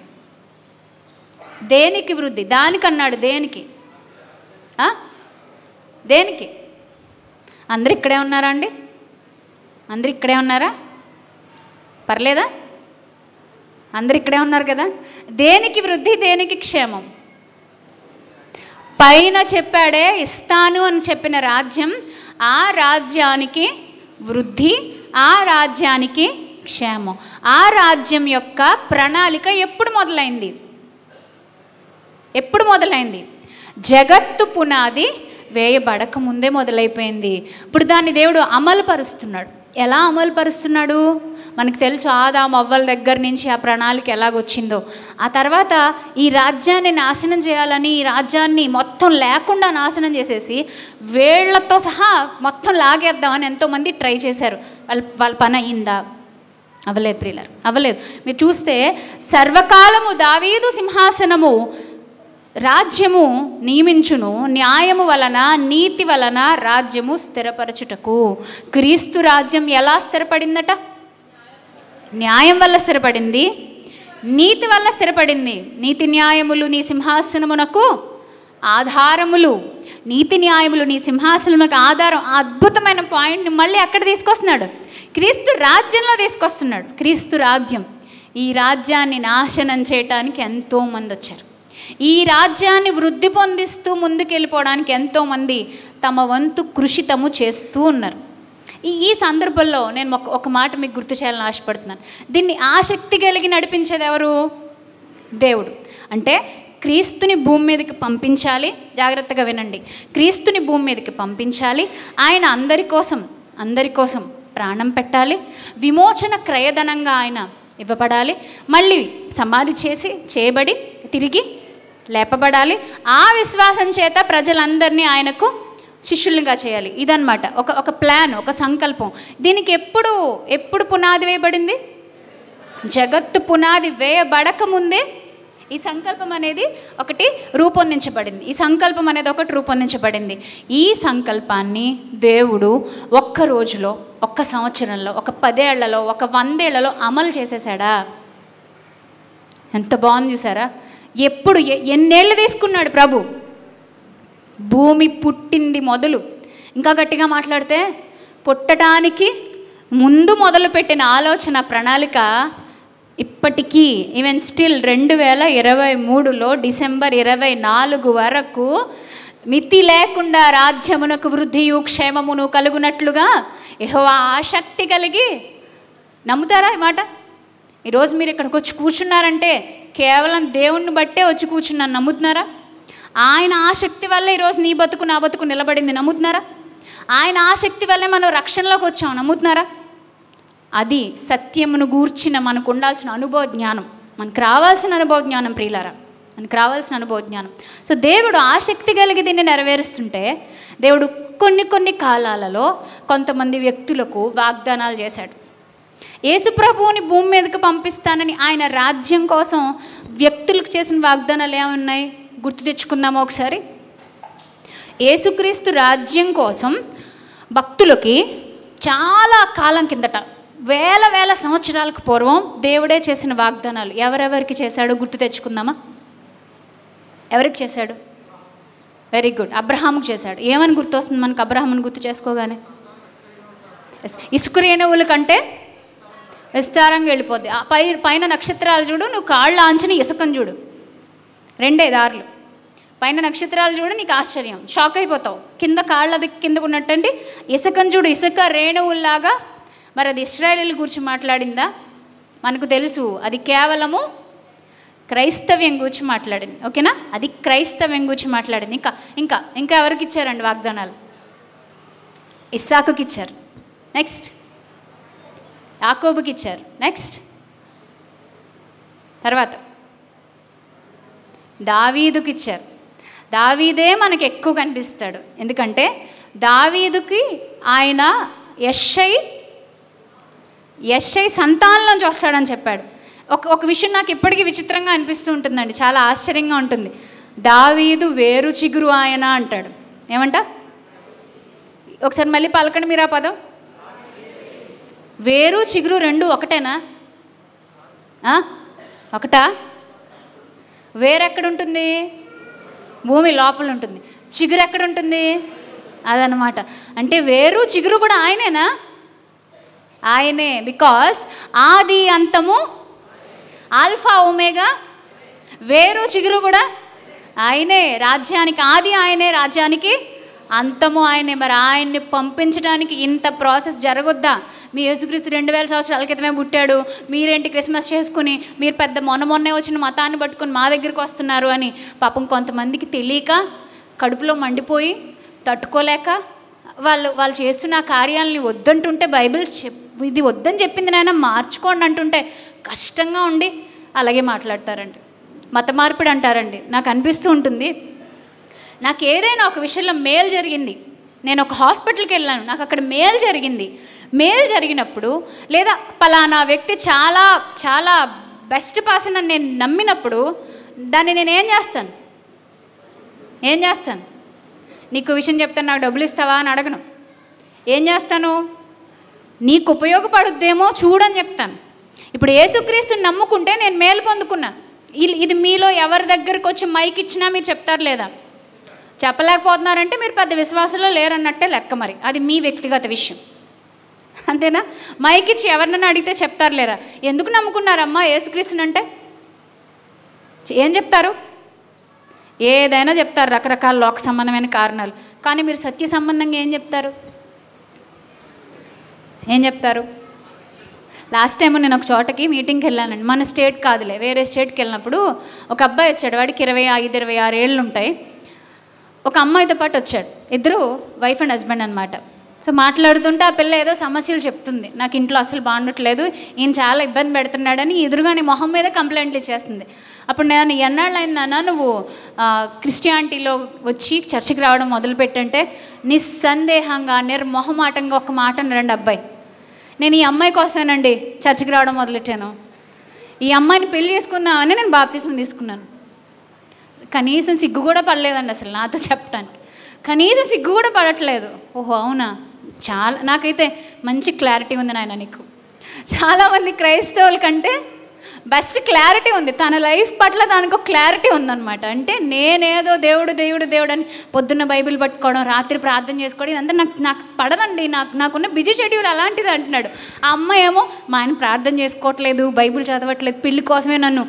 దేనికి వృద్ధి? దానికన్నాడు. దేనికి? దేనికి? అందరు ఇక్కడే ఉన్నారా అండి? అందరు ఇక్కడే ఉన్నారా? పర్లేదా? అందరు ఇక్కడే ఉన్నారు కదా. దేనికి వృద్ధి, దేనికి క్షేమం? పైన చెప్పాడే ఇస్తాను అని చెప్పిన రాజ్యం, ఆ రాజ్యానికి వృద్ధి, ఆ రాజ్యానికి క్షేమం. ఆ రాజ్యం యొక్క ప్రణాళిక ఎప్పుడు మొదలైంది? ఎప్పుడు మొదలైంది? జగత్తు పునాది వేయబడక ముందే మొదలైపోయింది. ఇప్పుడు దాన్ని దేవుడు అమలు పరుస్తున్నాడు. ఎలా అమలు పరుస్తున్నాడు? మనకు తెలుసు, ఆదాము అవ్వల దగ్గర నుంచి ఆ ప్రణాళిక ఎలాగొచ్చిందో. ఆ తర్వాత ఈ రాజ్యాన్ని నాశనం చేయాలని, ఈ రాజ్యాన్ని మొత్తం లేకుండా నాశనం చేసేసి వేళ్లతో సహా మొత్తం లాగేద్దామని ఎంతోమంది ట్రై చేశారు. వాళ్ళ పని అయిందా? అవ్వలేదు ప్రియులారా, అవ్వలేదు. మీరు చూస్తే సర్వకాలము దావీదు సింహాసనము రాజ్యము నియమించును, న్యాయము వలన నీతి వలన రాజ్యము స్థిరపరచుటకు. క్రీస్తు రాజ్యం ఎలా స్థిరపడిందట? న్యాయం వల్ల స్థిరపడింది, నీతి వల్ల స్థిరపడింది. నీతి న్యాయములు నీ సింహాసనమునకు ఆధారములు. నీతి న్యాయములు నీ సింహాసనమునకు ఆధారం. ఆ అద్భుతమైన పాయింట్ని మళ్ళీ అక్కడ తీసుకొస్తున్నాడు, క్రీస్తు రాజ్యంలో తీసుకొస్తున్నాడు. క్రీస్తు రాజ్యం, ఈ రాజ్యాన్ని నాశనం చేయటానికి ఎంతోమంది వచ్చారు. ఈ రాజ్యాన్ని వృద్ధి పొందిస్తూ ముందుకెళ్ళిపోవడానికి ఎంతోమంది తమ వంతు కృషి తాము చేస్తూ ఉన్నారు. ఈ సందర్భంలో నేను ఒక మాట మీకు గుర్తు చేయాలని ఆశపడుతున్నాను. దీన్ని ఆసక్తి కలిగి నడిపించేది ఎవరు? దేవుడు. అంటే క్రీస్తుని భూమి మీదకి పంపించాలి. జాగ్రత్తగా వినండి, క్రీస్తుని భూమి మీదకి పంపించాలి. ఆయన అందరి కోసం ప్రాణం పెట్టాలి. విమోచన క్రయధనంగా ఆయన ఇవ్వబడాలి. మళ్ళీ సమాధి చేయబడి తిరిగి లేపబడాలి. ఆ విశ్వాసం చేత ప్రజలందరినీ ఆయనకు శిష్యులుగా చేయాలి. ఇదన్నమాట ఒక ప్లాన్, ఒక సంకల్పం. దీనికి ఎప్పుడు పునాది వేయబడింది? జగత్తు పునాది వేయబడక ముందే ఈ సంకల్పం అనేది ఒకటి రూపొందించబడింది. ఈ సంకల్పాన్ని దేవుడు ఒక్క రోజులో, ఒక్క సంవత్సరంలో, ఒక 10 ఏళ్లలో, ఒక 100 ఏళ్లలో అమలు చేసేసాడా? ఎంత బాగుంది చూసారా? ఎప్పుడు ఎన్నేళ్ళు తీసుకున్నాడు ప్రభు? భూమి పుట్టింది మొదలు, ఇంకా గట్టిగా మాట్లాడితే పుట్టడానికి ముందు మొదలుపెట్టిన ఆలోచన, ప్రణాళిక ఇప్పటికీ ఈవెన్ స్టిల్ 2023లో డిసెంబర్ 24 వరకు మితి లేకుండా రాజ్యమునకు వృద్ధియు క్షేమమును కలుగునట్లుగా యెహోవా ఆసక్తి కలిగి, నమ్ముతారా ఈ మాట? ఈరోజు మీరు ఇక్కడికి వచ్చి కూర్చున్నారంటే కేవలం దేవుణ్ణి బట్టే వచ్చి కూర్చున్నాను, నమ్ముతున్నారా? ఆయన ఆసక్తి వల్ల ఈరోజు నీ బతుకు నా బతుకు నిలబడింది, నమ్ముతున్నారా? ఆయన ఆసక్తి వల్లే మనం రక్షణలోకి వచ్చాం, నమ్ముతున్నారా? అది సత్యమును గూర్చిన మనకు ఉండాల్సిన అనుభవ జ్ఞానం, మనకు రావాల్సిన అనుభవ జ్ఞానం ప్రియులారా, మనకు రావాల్సిన అనుభవ జ్ఞానం. సో దేవుడు ఆసక్తి కలిగి దీన్ని నెరవేరుస్తుంటే, దేవుడు కొన్ని కాలాలలో కొంతమంది వ్యక్తులకు వాగ్దానాలు చేశాడు. యేసుప్రభువుని భూమి మీదకి పంపిస్తానని ఆయన రాజ్యం కోసం వ్యక్తులకు చేసిన వాగ్దానాలు ఏమున్నాయి గుర్తు తెచ్చుకుందామా ఒకసారి. యేసుక్రీస్తు రాజ్యం కోసం భక్తులకి చాలా కాలం కిందట, వేల సంవత్సరాలకు పూర్వం దేవుడే చేసిన వాగ్దానాలు ఎవరెవరికి చేశాడో గుర్తు తెచ్చుకుందామా? ఎవరికి చేశాడు? వెరీ గుడ్, అబ్రహాముకు చేశాడు. ఏమని గుర్తొస్తుంది మనకు అబ్రహాముని గుర్తు చేసుకోగానే? ఇసుక రేణువుల కంటే విస్తారంగా వెళ్ళిపోద్ది. పైన నక్షత్రాలు చూడు, నువ్వు కాళ్ళు ఆంచిన ఇసుకను చూడు, 2 దారులు. పైన నక్షత్రాలు చూడు, నీకు ఆశ్చర్యం, షాక్ అయిపోతావు. కింద కాళ్ళది కిందకు ఉన్నట్టండి ఇసుకను చూడు, ఇసుక రేణువుల్లాగా. మరి అది ఇశ్రాయేలీల గురించి మాట్లాడిందా? మనకు తెలుసు అది కేవలము క్రైస్తవ్యం గురించి మాట్లాడింది. ఓకేనా? అది క్రైస్తవ్యం గురించి మాట్లాడింది. ఇంకా ఎవరికి ఇచ్చారండి వాగ్దానాలు? ఇస్సాకుకి ఇచ్చారు, నెక్స్ట్ యాకోబుకి ఇచ్చారు, నెక్స్ట్ తర్వాత దావీదుకి ఇచ్చారు. దావీదే మనకు ఎక్కువ కనిపిస్తాడు, ఎందుకంటే దావీదుకి ఆయన యెషై సంతానంలోంచి వస్తాడని చెప్పాడు. ఒక విషయం నాకు ఇప్పటికీ విచిత్రంగా అనిపిస్తూ ఉంటుందండి, చాలా ఆశ్చర్యంగా ఉంటుంది. దావీదు వేరు చిగురు ఆయన అంటాడు. ఏమంట? ఒకసారి మళ్ళీ పలకండి మీరు ఆ పదం. వేరు చిగురు 2 ఒకటేనా? ఒకటా? వేరు ఎక్కడుంటుంది? భూమి లోపల ఉంటుంది. చిగురు ఎక్కడుంటుంది? అదనమాట. అంటే వేరు చిగురు కూడా ఆయనేనా? ఆయనే. బికాస్ ఆది అంతము, ఆల్ఫా ఒమేగా, వేరు చిగురు కూడా ఆయనే. రాజ్యానికి ఆది ఆయనే, రాజ్యానికి అంతము ఆయనే. మరి ఆయన్ని పంపించడానికి ఇంత ప్రాసెస్ జరగొద్దా? మీ యేసుక్రీస్తు 2000 సంవత్సరాల క్రితమే పుట్టాడు, మీరేంటి క్రిస్మస్ చేసుకుని మీరు పెద్ద మొన్నే వచ్చిన మతాన్ని పట్టుకుని మా దగ్గరికి వస్తున్నారు అని పాపం కొంతమందికి తెలియక, కడుపులో మండిపోయి తట్టుకోలేక వాళ్ళు చేస్తున్న కార్యాలని వద్దంటుంటే, బైబిల్ ఇది వద్దని చెప్పింది నాయన మార్చుకోండి అంటుంటే కష్టంగా ఉండి అలాగే మాట్లాడతారండి. మత మార్పిడి అంటారండి. నాకు అనిపిస్తూ ఉంటుంది, నాకు ఏదైనా ఒక విషయంలో మేలు జరిగింది, నేను ఒక హాస్పిటల్కి వెళ్ళాను, నాకు అక్కడ మేలు జరిగింది, మేలు జరిగినప్పుడు లేదా పలానా వ్యక్తి చాలా చాలా బెస్ట్ పర్సన్ అని నేను నమ్మినప్పుడు దాన్ని నేను ఏం చేస్తాను? నీకు విషయం చెప్తాను, నాకు డబ్బులు ఇస్తావా అని అడగను. ఏం చేస్తాను? నీకు ఉపయోగపడుద్దేమో చూడని చెప్తాను. ఇప్పుడు యేసుక్రీస్తుని నమ్ముకుంటే నేను మేలు పొందుకున్నాను. ఇది మీలో ఎవరి దగ్గరికి వచ్చి మైక్ ఇచ్చినా మీరు చెప్తారు లేదా? చెప్పలేకపోతున్నారంటే మీరు పెద్ద విశ్వాసంలో లేరన్నట్టే లెక్క. మరి అది మీ వ్యక్తిగత విషయం, అంతేనా? మైక్ ఇచ్చి ఎవరినైనా అడిగితే చెప్తారు లేరా? ఎందుకు నమ్ముకున్నారమ్మా యేసుక్రీస్తుని అంటే ఏం చెప్తారు? ఏదైనా చెప్తారు, రకరకాల లోక సంబంధమైన కారణాలు. కానీ మీరు సత్య సంబంధంగా ఏం చెప్తారు? లాస్ట్ టైం నేను ఒక చోటకి మీటింగ్కి వెళ్ళానండి. మన స్టేట్ కాదులే, వేరే స్టేట్కి వెళ్ళినప్పుడు ఒక అబ్బాయి వచ్చాడు. వాడికి 25-26 ఏళ్ళు ఉంటాయి. ఒక అమ్మాయితో పాటు వచ్చాడు. ఇద్దరు వైఫ్ అండ్ హస్బెండ్ అనమాట. సో మాట్లాడుతుంటే ఆ పిల్ల ఏదో సమస్యలు చెప్తుంది. నాకు ఇంట్లో అసలు బాగుండట్లేదు, ఈయన చాలా ఇబ్బంది పెడుతున్నాడని ఎదురుగాని మొహం మీద కంప్లైంట్లు ఇచ్చేస్తుంది. అప్పుడు నేను ఎన్నాళ్ళు అయిందన్నా నువ్వు క్రిస్టియానిటీలో వచ్చి చర్చికి రావడం మొదలుపెట్టంటే నిస్సందేహంగా నిర్మొహమాటంగా ఒక మాట అన్నారండి అబ్బాయి. నేను ఈ అమ్మాయి కోసమేనండి చర్చికి రావడం మొదలెట్టాను, ఈ అమ్మాయిని పెళ్లి చేసుకుందామని నేను బాప్తిస్మం తీసుకున్నాను. కనీసం సిగ్గు కూడా పడలేదండి అసలు నాతో చెప్పడానికి, కనీసం సిగ్గు కూడా పడట్లేదు. ఓహో అవునా, చాలా నాకైతే మంచి క్లారిటీ ఉంది నాయన నీకు. చాలామంది క్రైస్తవుల కంటే బెస్ట్ క్లారిటీ ఉంది, తన లైఫ్ పట్ల దానికి ఒక క్లారిటీ ఉందన్నమాట. అంటే నేనేదో దేవుడు అని పొద్దున్న బైబిల్ పట్టుకోవడం, రాత్రి ప్రార్థన చేసుకోవడం, ఇదంతా నాకు పడదండి, నాకున్న బిజీ షెడ్యూల్ అలాంటిది అంటున్నాడు. ఆ అమ్మాయి ఏమో మా ఆయన ప్రార్థన చేసుకోవట్లేదు, బైబిల్ చదవట్లేదు, పెళ్లి కోసమే నన్ను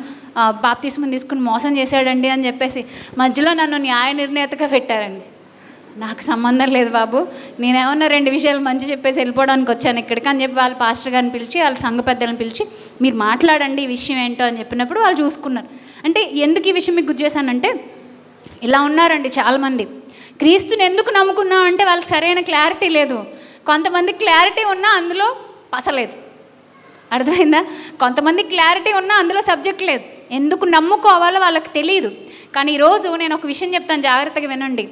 బాప్తిస్మం తీసుకుని మోసం చేశాడండి అని చెప్పేసి మధ్యలో నన్ను న్యాయ నిర్ణేతగా పెట్టారండి. నాకు సంబంధం లేదు బాబు, నేనేమన్నా 2 విషయాలు మంచి చెప్పేసి వెళ్ళిపోవడానికి వచ్చాను ఇక్కడికి అని చెప్పి వాళ్ళ పాస్టర్ గారిని పిలిచి, వాళ్ళ సంఘ పెద్దలను పిలిచి మీరు మాట్లాడండి ఈ విషయం ఏంటో అని చెప్పినప్పుడు వాళ్ళు చూసుకున్నారు. అంటే ఎందుకు ఈ విషయం మీకు గుర్తు చేశానంటే, ఇలా ఉన్నారండి చాలామంది. క్రీస్తుని ఎందుకు నమ్ముకున్నాం అంటే వాళ్ళకి సరైన క్లారిటీ లేదు. కొంతమంది క్లారిటీ ఉన్నా అందులో పసలేదు, అర్థమైందా? కొంతమంది క్లారిటీ ఉన్నా అందులో సబ్జెక్ట్ లేదు. ఎందుకు నమ్ముకోవాలో వాళ్ళకి తెలియదు. కానీ ఈరోజు నేను ఒక విషయం చెప్తాను, జాగ్రత్తగా వినండి.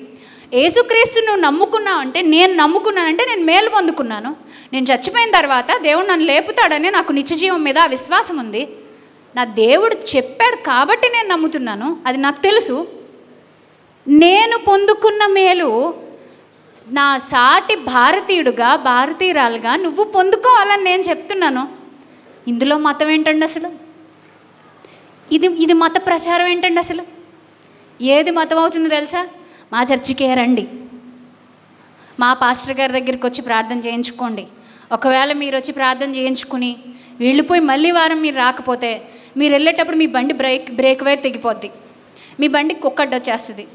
యేసుక్రీస్తు నువ్వు నమ్ముకున్నావు అంటే, నేను నమ్ముకున్నానంటే నేను మేలు పొందుకున్నాను. నేను చచ్చిపోయిన తర్వాత దేవుడు నన్ను లేపుతాడని నాకు నిత్యజీవం మీద ఆ విశ్వాసం ఉంది. నా దేవుడు చెప్పాడు కాబట్టి నేను నమ్ముతున్నాను, అది నాకు తెలుసు. నేను పొందుకున్న మేలు నా సాటి భారతీయురాలుగా నువ్వు పొందుకోవాలని నేను చెప్తున్నాను. ఇందులో మతం ఏంటండి అసలు? ఇది మత ప్రచారం ఏంటండి అసలు? ఏది మతం అవుతుందో తెలుసా? మా చర్చికే రండి, మా పాస్టర్ గారి దగ్గరికి వచ్చి ప్రార్థన చేయించుకోండి. ఒకవేళ మీరు వచ్చి ప్రార్థన చేయించుకుని వెళ్ళిపోయి మళ్ళీ వారం మీరు రాకపోతే, మీరు వెళ్ళేటప్పుడు మీ బండి బ్రేక్ వైర్ తెగిపోద్ది, మీ బండికి కుక్కడ్డ వచ్చేస్తుంది.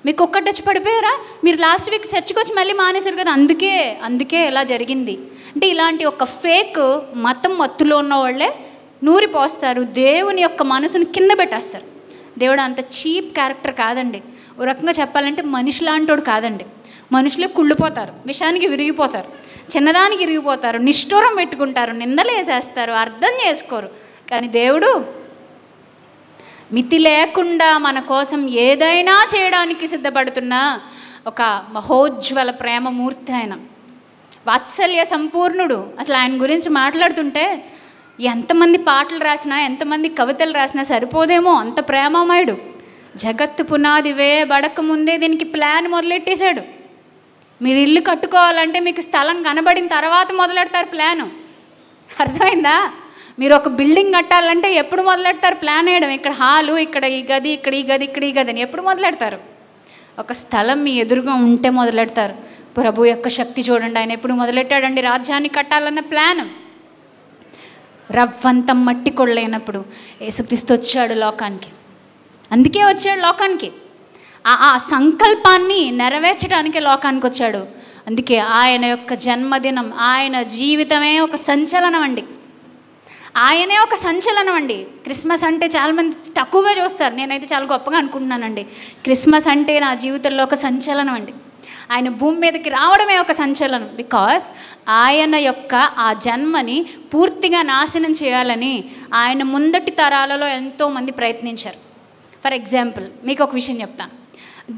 మీకు కుక్కడ్డ వచ్చి పడిపోయారా? మీరు లాస్ట్ వీక్ చర్చికి వచ్చి మళ్ళీ మానేశారు కదా, అందుకే ఇలా జరిగింది. అంటే ఇలాంటి ఒక ఫేక్ మతం మత్తులో ఉన్న వాళ్ళే నూరిపోస్తారు, దేవుని యొక్క మనసును కింద పెట్టేస్తారు. దేవుడు అంత చీప్ క్యారెక్టర్ కాదండి. ఓ రకంగా చెప్పాలంటే మనిషి లాంటోడు కాదండి. మనుషులే కుళ్ళిపోతారు, విషయానికి విరిగిపోతారు, చిన్నదానికి విరిగిపోతారు, నిష్ఠూరం పెట్టుకుంటారు, నిందలు వేసేస్తారు, అర్థం చేసుకోరు. కానీ దేవుడు మితి లేకుండా మన కోసం ఏదైనా చేయడానికి సిద్ధపడుతున్న ఒక మహోజ్వల ప్రేమమూర్తి ఆయన, వాత్సల్య సంపూర్ణుడు. అసలు ఆయన గురించి మాట్లాడుతుంటే ఎంతమంది పాటలు రాసినా, ఎంతమంది కవితలు రాసినా సరిపోదేమో, అంత ప్రేమమయుడు. జగత్తు పునాది వేయబడక ముందే దీనికి ప్లాన్ మొదలెట్టేశాడు. మీరు ఇల్లు కట్టుకోవాలంటే మీకు స్థలం కనబడిన తర్వాత మొదలెడతారు ప్లాను, అర్థమైందా? మీరు ఒక బిల్డింగ్ కట్టాలంటే ఎప్పుడు మొదలెడతారు ప్లాన్ వేయడం? ఇక్కడ హాలు, ఇక్కడ ఈ గది, ఇక్కడ ఈ గది, ఇక్కడ ఈ గది అని ఎప్పుడు మొదలెడతారు? ఒక స్థలం మీ ఎదురుగా ఉంటే మొదలెడతారు. ప్రభు యొక్క శక్తి చూడండి, ఆయన ఎప్పుడు మొదలెట్టాడండి రాజ్యాన్ని కట్టాలన్న ప్లాన్. రవ్వంతం మట్టి కొళ్ళైనప్పుడు యేసుక్రీస్తు వచ్చాడు లోకానికి. అందుకే వచ్చాడు లోకానికి. ఆ సంకల్పాన్ని నెరవేర్చడానికే లోకానికి వచ్చాడు. అందుకే ఆయన యొక్క జన్మదినం, ఆయన జీవితమే ఒక సంచలనం అండి. ఆయనే ఒక సంచలనం అండి. క్రిస్మస్ అంటే చాలామంది తక్కువగా చూస్తారు, నేనైతే చాలా గొప్పగా అనుకుంటున్నానండి. క్రిస్మస్ అంటే నా జీవితంలో ఒక సంచలనం అండి. ఆయన భూమి మీదకి రావడమే ఒక సంచలనం. బికాస్ ఆయన యొక్క ఆ జన్మని పూర్తిగా నాశనం చేయాలని ఆయన ముందటి తరాలలో ఎంతోమంది ప్రయత్నించారు. ఫర్ ఎగ్జాంపుల్ మీకు ఒక విషయం చెప్తాను.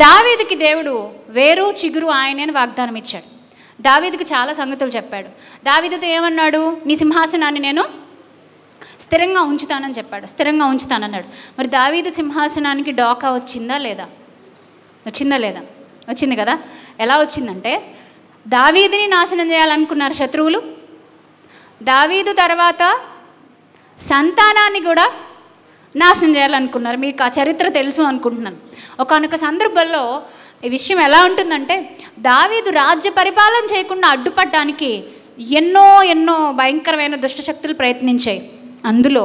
దావీదుకి దేవుడు వేరు చిగురు ఆయనే అని వాగ్దానం ఇచ్చాడు. దావీదుకి చాలా సంగతులు చెప్పాడు. దావీదుతో ఏమన్నాడు? నీ సింహాసనాన్ని నేను స్థిరంగా ఉంచుతానని చెప్పాడు. స్థిరంగా ఉంచుతానన్నాడు. మరి దావీదు సింహాసనానికి డోకా వచ్చిందా లేదా? వచ్చిందా లేదా? వచ్చింది కదా. ఎలా వచ్చిందంటే, దావీదుని నాశనం చేయాలనుకున్నారు శత్రువులు. దావీదు తర్వాత సంతానాన్ని కూడా నాశనం చేయాలనుకున్నారు. మీకు ఆ చరిత్ర తెలుసు అనుకుంటున్నాను. ఒకానొక సందర్భంలో ఈ విషయం ఎలా ఉంటుందంటే, దావీదు రాజ్య పరిపాలన చేయకుండా అడ్డుపడడానికి ఎన్నో భయంకరమైన దుష్టశక్తులు ప్రయత్నించాయి. అందులో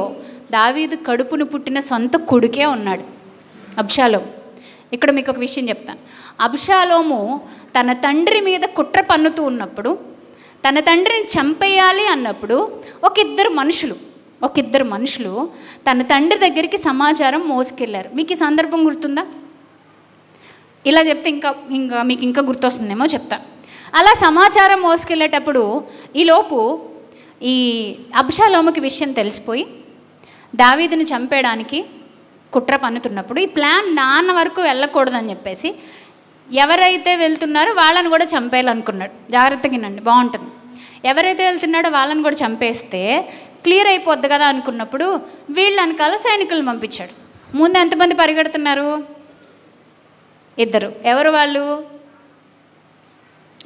దావీదు కడుపును పుట్టిన సొంత కొడుకే ఉన్నాడు, అబ్షాలోము. ఇక్కడ మీకు ఒక విషయం చెప్తాను. అబ్షాలోము తన తండ్రి మీద కుట్ర పన్నుతూ ఉన్నప్పుడు, తన తండ్రిని చంపేయాలి అన్నప్పుడు ఒక ఇద్దరు మనుషులు తన తండ్రి దగ్గరికి సమాచారం మోసుకెళ్ళారు. మీకు ఈ సందర్భం గుర్తుందా? ఇలా చెప్తే మీకు ఇంకా గుర్తొస్తుందేమో చెప్తాను. అలా సమాచారం మోసుకెళ్ళేటప్పుడు ఈలోపు ఈ అబ్షాలోముకి విషయం తెలిసిపోయి దావీదుని చంపేయడానికి కుట్ర పన్నుతున్నప్పుడు, ఈ ప్లాన్ నాన్న వరకు వెళ్ళకూడదని చెప్పేసి ఎవరైతే వెళ్తున్నారో వాళ్ళని కూడా చంపేయాలనుకున్నాడు. జాగ్రత్తగా వినండి, బాగుంటుంది. ఎవరైతే వెళ్తున్నాడో వాళ్ళని కూడా చంపేస్తే క్లియర్ అయిపోద్ది కదా అనుకున్నప్పుడు వీళ్ళ వెనకాల సైనికులను పంపించాడు. ముందు ఎంతమంది పరిగెడుతున్నారు? ఇద్దరు. ఎవరు వాళ్ళు?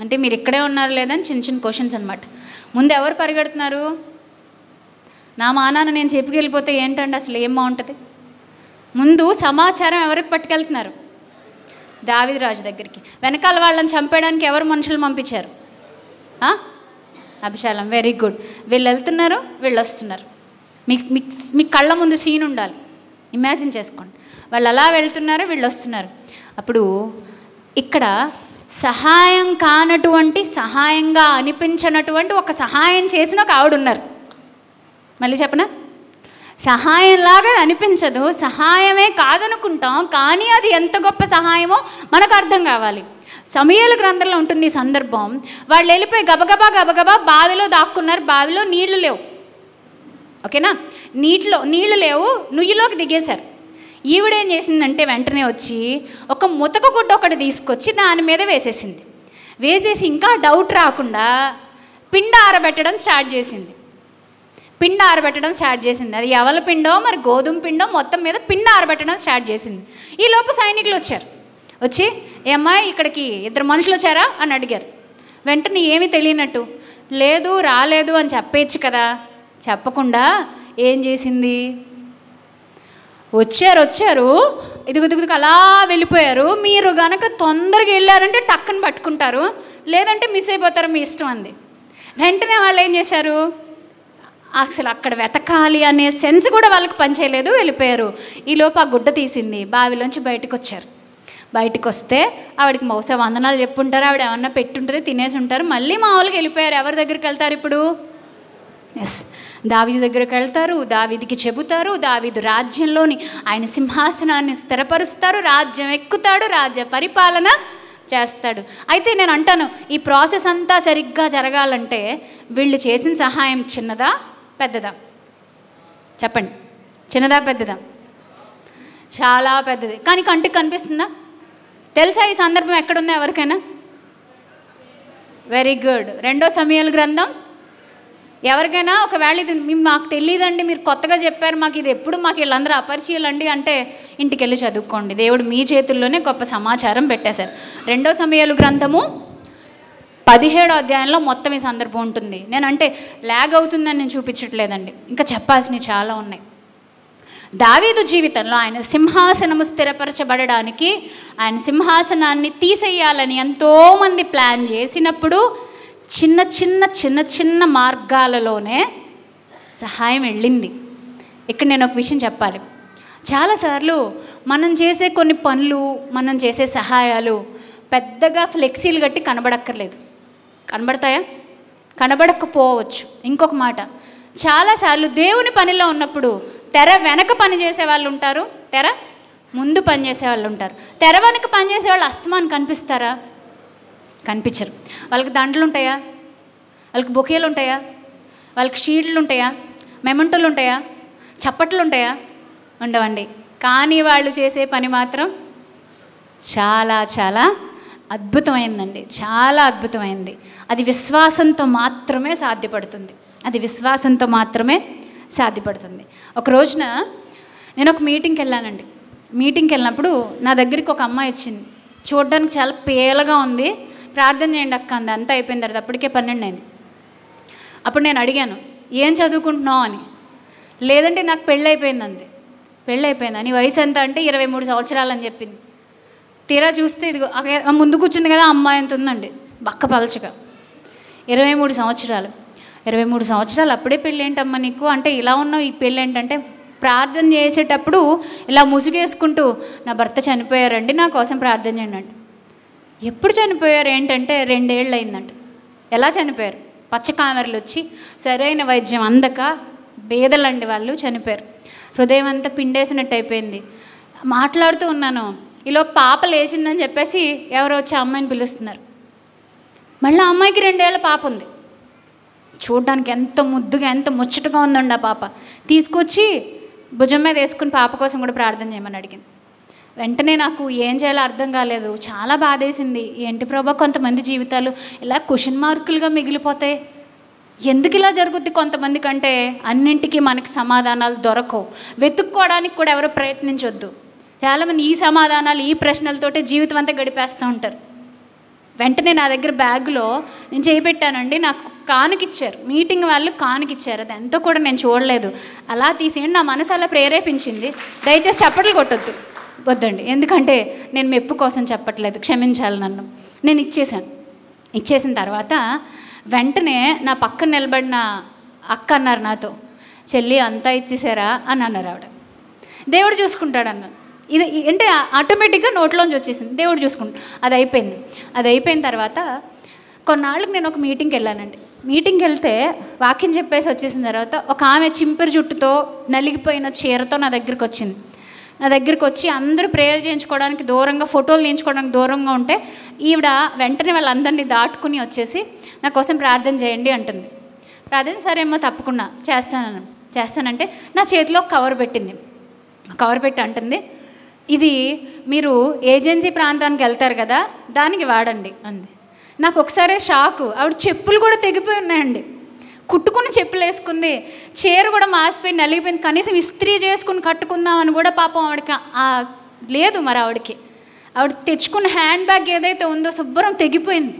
అంటే మీరు ఇక్కడే ఉన్నారు లేదని చిన్న క్వశ్చన్స్ అనమాట. ముందు ఎవరు పరిగెడుతున్నారు? నా మానాన్న నేను చెప్పుకెళ్ళిపోతే ఏంటండి అసలు ఏం బాగుంటుంది? ముందు సమాచారం ఎవరికి పట్టుకెళ్తున్నారు? దావీదు రాజు దగ్గరికి. వెనకాల వాళ్ళని చంపేయడానికి ఎవరు మనుషులు పంపించారు? అబ్షాలోము. Very good. వీళ్ళు వెళ్తున్నారు, వీళ్ళు వస్తున్నారు. మీ కళ్ళ ముందు సీన్ ఉండాలి, ఇమాజిన్ చేసుకోండి. వాళ్ళు అలా వెళ్తున్నారు, వీళ్ళు వస్తున్నారు. అప్పుడు ఇక్కడ సహాయం కానటువంటి, సహాయంగా అనిపించినటువంటి ఒక సహాయం చేసిన ఒక ఆవిడ ఉన్నారు. మళ్ళీ చెప్పనా? సహాయంలాగా అనిపించదు, సహాయమే కాదనుకుంటాం, కానీ అది ఎంత గొప్ప సహాయమో మనకు అర్థం కావాలి. సమూయేలు గ్రంథంలో ఉంటుంది ఈ సందర్భం. వాళ్ళు వెళ్ళిపోయి గబగబా బావిలో దాక్కున్నారు. బావిలో నీళ్లు లేవు, ఓకేనా? నీళ్లు లేవు, నుయ్యిలోకి దిగేశారు. ఈవిడేం చేసిందంటే వెంటనే వచ్చి ఒక ముతక గుడ్డ ఒకటి తీసుకొచ్చి దాని మీద వేసేసి ఇంకా డౌట్ రాకుండా పిండి ఆరబెట్టడం స్టార్ట్ చేసింది. అది ఎవల పిండో మరి గోధుమ పిండో మొత్తం మీద పిండి ఆరబెట్టడం స్టార్ట్ చేసింది. ఈ లోపు సైనికులు వచ్చి ఏమ్మాయి ఇక్కడికి ఇద్దరు మనుషులు వచ్చారా అని అడిగారు. వెంటనే ఏమీ తెలియనట్టు లేదు రాలేదు అని చెప్పేయచ్చు కదా. చెప్పకుండా ఏం చేసింది? వచ్చారు ఇదిగుదిగుదిగు అలా వెళ్ళిపోయారు. మీరు గనక తొందరగా వెళ్ళారంటే టక్కని పట్టుకుంటారు, లేదంటే మిస్ అయిపోతారు, మీ ఇష్టం అంది. వెంటనే వాళ్ళు ఏం చేశారు? అసలు అక్కడ వెతకాలి అనే సెన్స్ కూడా వాళ్ళకి పనిచేయలేదు, వెళ్ళిపోయారు. ఈలోపు ఆ గుడ్డ తీసింది, బావిలోంచి బయటకు వస్తే ఆవిడకి బహుశా వందనాలు చెప్పుంటారు, ఆవిడ ఏమన్నా పెట్టుంటుంది, తినేసి ఉంటారు. మళ్ళీ మామూలుగా వెళ్ళిపోయారు. ఎవరి దగ్గరికి వెళ్తారు ఇప్పుడు? దావీదు దగ్గరికి వెళ్తారు, దావీదుకి చెబుతారు, దావీదు రాజ్యంలోని ఆయన సింహాసనాన్ని స్థిరపరుస్తారు, రాజ్యం ఎక్కుతాడు, రాజ్య పరిపాలన చేస్తాడు. అయితే నేను అంటాను, ఈ ప్రాసెస్ అంతా సరిగ్గా జరగాలంటే వీళ్ళు చేసిన సహాయం చిన్నదా పెద్దదా? చెప్పండి, చిన్నదా పెద్దదా? చాలా పెద్దది. కానీ కంటికి కనిపిస్తుందా? తెలుసా ఈ సందర్భం ఎక్కడుందా ఎవరికైనా? Very good. 2 సమూయేలు గ్రంథం. ఎవరికైనా ఒకవేళ ఇది మాకు తెలియదండి, మీరు కొత్తగా చెప్పారు, మాకు ఇది ఎప్పుడు మాకు వీళ్ళందరూ అపరిచయాలండి అంటే ఇంటికి వెళ్ళి చదువుకోండి. దేవుడు మీ చేతుల్లోనే గొప్ప సమాచారం పెట్టేశారు. 2 సమూయేలు గ్రంథము 17వ అధ్యాయంలో మొత్తం ఈ సందర్భం ఉంటుంది. నేనంటే ల్యాగ్ అవుతుందని నేను చూపించట్లేదండి, ఇంకా చెప్పాల్సినవి చాలా ఉన్నాయి. దావీదు జీవితంలో ఆయన సింహాసనము స్థిరపరచబడడానికి, ఆయన సింహాసనాన్ని తీసేయాలని ఎంతోమంది ప్లాన్ చేసినప్పుడు చిన్న మార్గాలలోనే సహాయం వెళ్ళింది. ఇక్కడ నేను ఒక విషయం చెప్పాలి. చాలాసార్లు మనం చేసే కొన్ని పనులు, మనం చేసే సహాయాలు పెద్దగా ఫ్లెక్సీలు కట్టి కనబడక్కర్లేదు. కనబడతాయా? కనబడకపోవచ్చు. ఇంకొక మాట, చాలాసార్లు దేవుని పనిలో ఉన్నప్పుడు తెర వెనక పని చేసే వాళ్ళు ఉంటారు, తెర ముందు పని చేసే వాళ్ళు ఉంటారు. తెర వెనక పని చేసే వాళ్ళు అస్తమానం కనిపిస్తారా? కనిపించరు. వాళ్ళకి దండలు ఉంటాయా? వాళ్ళకి బొకేలు ఉంటాయా? వాళ్ళకి షీల్డ్లు ఉంటాయా? మెమెంటోలు ఉంటాయా? చప్పట్లు ఉంటాయా? ఉండవండి. కానీ వాళ్ళు చేసే పని మాత్రం చాలా చాలా అద్భుతమైందండి. చాలా అద్భుతమైంది. అది విశ్వాసంతో మాత్రమే సాధ్యపడుతుంది. అది విశ్వాసంతో మాత్రమే సాధ్యపడుతుంది. ఒక రోజున నేను ఒక మీటింగ్కి వెళ్ళానండి. మీటింగ్కి వెళ్ళినప్పుడు నా దగ్గరికి ఒక అమ్మాయి వచ్చింది. చూడడానికి చాలా పేలగా ఉంది. ప్రార్థన చేయండి అక్క అంది. అంతా అయిపోయిన తర్వాత అప్పటికే 12 అయింది. అప్పుడు నేను అడిగాను, ఏం చదువుకుంటున్నావు అని. లేదంటే నాకు పెళ్ళి అయిపోయింది అంది. పెళ్ళి అయిపోయిందా? నీ వయసు ఎంత అంటే 23 సంవత్సరాలు అని చెప్పింది. తీరా చూస్తే ఇదిగో ముందు కూర్చుంది కదా, అమ్మాయి ఎంత ఉందండి, బక్క పలచగా. 23 సంవత్సరాలు. 23 సంవత్సరాలు అప్పుడే పెళ్ళి ఏంటమ్మా నీకు అంటే, ఇలా ఉన్నావు, ఈ పెళ్ళి ఏంటంటే ప్రార్థన చేసేటప్పుడు ఇలా ముసుగేసుకుంటూ నా భర్త చనిపోయారండి, నా కోసం ప్రార్థన చేయండి అండి. ఎప్పుడు చనిపోయారు ఏంటంటే 2 ఏళ్ళు అయిందంట. ఎలా చనిపోయారు? పచ్చకామెరలు వచ్చి సరైన వైద్యం అందక బేదలండి వాళ్ళు చనిపోయారు. హృదయం అంతా పిండేసినట్టు అయిపోయింది. మాట్లాడుతూ ఉన్నాను, ఇలా పాప లేచిందని చెప్పేసి ఎవరో వచ్చి అమ్మాయిని పిలుస్తున్నారు. మళ్ళీ అమ్మాయికి 2 ఏళ్ళ పాప ఉంది. చూడడానికి ఎంత ముద్దుగా ఎంత ముచ్చటగా ఉందండి ఆ పాప. తీసుకొచ్చి భుజం మీద వేసుకుని పాప కోసం కూడా ప్రార్థన చేయమని అడిగింది. వెంటనే నాకు ఏం చేయాలో అర్థం కాలేదు. చాలా బాధేసింది. ఏంటి ప్రభా, కొంతమంది జీవితాలు ఇలా క్వశ్చన్ మార్కులుగా మిగిలిపోతాయి. ఎందుకు ఇలా జరుగుద్ది కొంతమంది కంటే? అన్నింటికీ మనకి సమాధానాలు దొరకవు. వెతుక్కోవడానికి కూడా ఎవరు ప్రయత్నించొద్దు. చాలామంది ఈ సమాధానాలు, ఈ ప్రశ్నలతోటే జీవితం అంతా గడిపేస్తూ ఉంటారు. వెంటనే నా దగ్గర బ్యాగ్లో నేను చేపెట్టానండి, నాకు కానుకిచ్చారు. మీటింగ్ వాళ్ళు కానుకిచ్చారు. అది ఎంతో కూడా నేను చూడలేదు. అలా తీసేయండి, నా మనసు అలా ప్రేరేపించింది. దయచేసి చప్పట్లు కొట్టొద్దు, వద్దండి. ఎందుకంటే నేను మెప్పు కోసం చెప్పట్లేదు, క్షమించాలి నన్ను. నేను ఇచ్చేసిన తర్వాత వెంటనే నా పక్కన నిలబడిన అక్క అన్నారు నాతో, చెల్లి అంతా ఇచ్చేసారా అని అన్నారు ఆవిడ. దేవుడు చూసుకుంటాడు అన్నారు. ఇది అంటే ఆటోమేటిక్గా నోట్లోంచి వచ్చేసింది, దేవుడు చూసుకుంటాడు. అది అయిపోయిన తర్వాత కొన్నాళ్ళకి నేను ఒక మీటింగ్కి వెళ్ళానండి. మీటింగ్కి వెళ్తే వాక్యం చెప్పేసి వచ్చేసిన తర్వాత ఒక ఆమె చింపిరి జుట్టుతో నలిగిపోయిన చీరతో నా దగ్గరికి వచ్చింది. నా దగ్గరికి వచ్చి అందరూ ప్రేయర్ చేయించుకోవడానికి దూరంగా, ఫోటోలు తీయించుకోవడానికి దూరంగా ఉంటే ఈవిడ వెంటనే వాళ్ళందరినీ దాటుకుని వచ్చేసి నా కోసం ప్రార్థన చేయండి అంటుంది. ప్రార్థన సరేమ్మా తప్పకుండా చేస్తానంటే నా చేతిలో కవర్ పెట్టింది. కవర్ పెట్టి అంటుంది, ఇది మీరు ఏజెన్సీ ప్రాంతానికి వెళ్తారు కదా, దానికి వాడండి అంది. నాకు ఒకసారి షాకు. ఆవిడ చెప్పులు కూడా తెగిపోయి ఉన్నాయండి. కుట్టుకుని చెప్పులు వేసుకుంది. చీర కూడా మాసిపోయి నలిగిపోయింది. కనీసం ఇస్త్రీ చేసుకుని కట్టుకుందామని కూడా పాపం ఆవిడకి లేదు. మరి ఆవిడ తెచ్చుకున్న హ్యాండ్ బ్యాగ్ ఏదైతే ఉందో శుభ్రం తెగిపోయింది.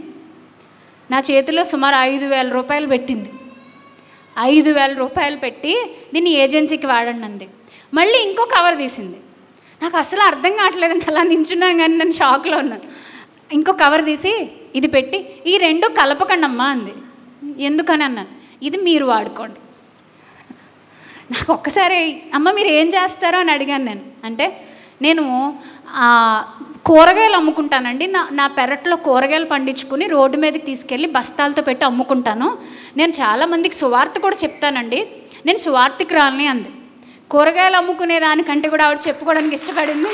నా చేతిలో సుమారు 5,000 రూపాయలు పెట్టింది. 5,000 రూపాయలు పెట్టి దీన్ని ఏజెన్సీకి వాడండి అంది. మళ్ళీ ఇంకో కవర్ తీసింది. నాకు అసలు అర్థం కావట్లేదండి, అలా నించున్నాను కానీ నేను షాక్లో ఉన్నాను. ఇంకో కవర్ తీసి ఇది పెట్టి, ఈ 2 కలపకండి అమ్మా అంది. ఎందుకని అన్నాను. ఇది మీరు వాడుకోండి. నాకు ఒక్కసారి అమ్మ మీరు ఏం చేస్తారో అని అడిగాను నేను. అంటే నేను కూరగాయలు అమ్ముకుంటానండి, నా పెరట్లో కూరగాయలు పండించుకుని రోడ్డు మీదకి తీసుకెళ్ళి బస్తాలతో పెట్టి అమ్ముకుంటాను. నేను చాలామందికి సువార్త కూడా చెప్తానండి, నేను సువార్తికురాలిని అంది. కూరగాయలు అమ్ముకునే దానికంటే కూడా ఆవిడ చెప్పుకోవడానికి ఇష్టపడింది.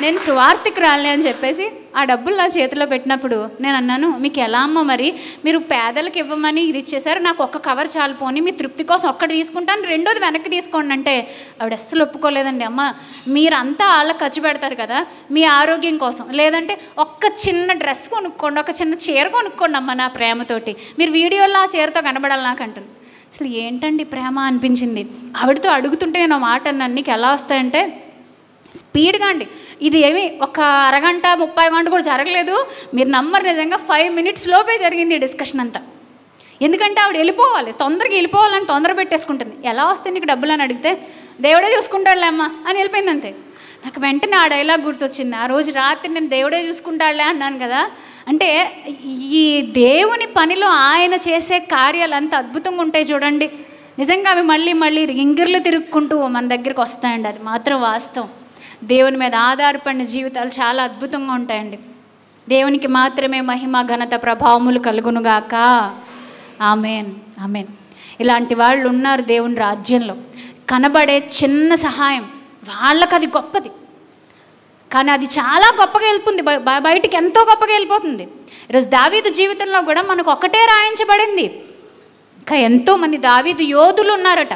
నేను సువార్తికురాలిని అని చెప్పేసి ఆ డబ్బులు నా చేతిలో పెట్టినప్పుడు నేను అన్నాను, మీకు ఎలా అమ్మ మరి, మీరు పేదలకు ఇవ్వమని ఇది ఇచ్చేసారు, నాకు ఒక్క కవర్ చాలు, పోనీ మీ తృప్తి కోసం ఒక్కటి తీసుకుంటాను, 2వది వెనక్కి తీసుకోండి అంటే ఆవిడ అస్సలు ఒప్పుకోలేదండి. అమ్మ మీరంతా వాళ్ళకి ఖర్చు పెడతారు కదా మీ ఆరోగ్యం కోసం, లేదంటే ఒక్క చిన్న డ్రెస్ కొనుక్కోండి, ఒక చిన్న చీర కొనుక్కోండి అమ్మ నా ప్రేమతోటి, మీరు వీడియోలో ఆ చీరతో కనబడాలి నాకు అంటుంది. అసలు ఏంటండి ప్రేమ అనిపించింది. ఆవిడతో అడుగుతుంటే నేను మాట అన్నాను, నీకు ఎలా వస్తాయంటే స్పీడ్గా అండి, ఇది ఏమి ఒక అరగంట 30 గంట కూడా జరగలేదు, మీరు నమ్మరు, నిజంగా 5 మినిట్స్ లోపే జరిగింది ఈ డిస్కషన్ అంతా. ఎందుకంటే ఆవిడ వెళ్ళిపోవాలి, తొందరగా వెళ్ళిపోవాలని తొందర పెట్టేసుకుంటుంది. ఎలా వస్తాయి నీకు డబ్బులు అని అడిగితే దేవుడే చూసుకుంటాడులే అమ్మ అని వెళ్ళిపోయింది అంతే. నాకు వెంటనే ఆ డైలాగ్ గుర్తొచ్చింది. ఆ రోజు రాత్రి నేను దేవుడే చూసుకుంటాడులే అన్నాను కదా. అంటే ఈ దేవుని పనిలో ఆయన చేసే కార్యాలు అంత అద్భుతంగా ఉంటాయి చూడండి. నిజంగా అవి మళ్ళీ ఇంగిర్లు తిరుక్కుంటూ మన దగ్గరికి వస్తాయండి. అది మాత్రం వాస్తవం. దేవుని మీద ఆధారపడిన జీవితాలు చాలా అద్భుతంగా ఉంటాయండి. దేవునికి మాత్రమే మహిమ, ఘనత, ప్రభావములు కలుగునుగాక. ఆమేన్, ఆమేన్. ఇలాంటి వాళ్ళు ఉన్నారు దేవుని రాజ్యంలో. కనబడే చిన్న సహాయం వాళ్ళకి అది గొప్పది, కానీ అది చాలా గొప్పగా వెళ్ళిపోతుంది, బయటికి ఎంతో గొప్పగా వెళ్ళిపోతుంది. ఈరోజు దావీదు జీవితంలో కూడా మనకు ఒకటే రాయించబడింది. ఇంకా ఎంతోమంది దావీదు యోధులు ఉన్నారట.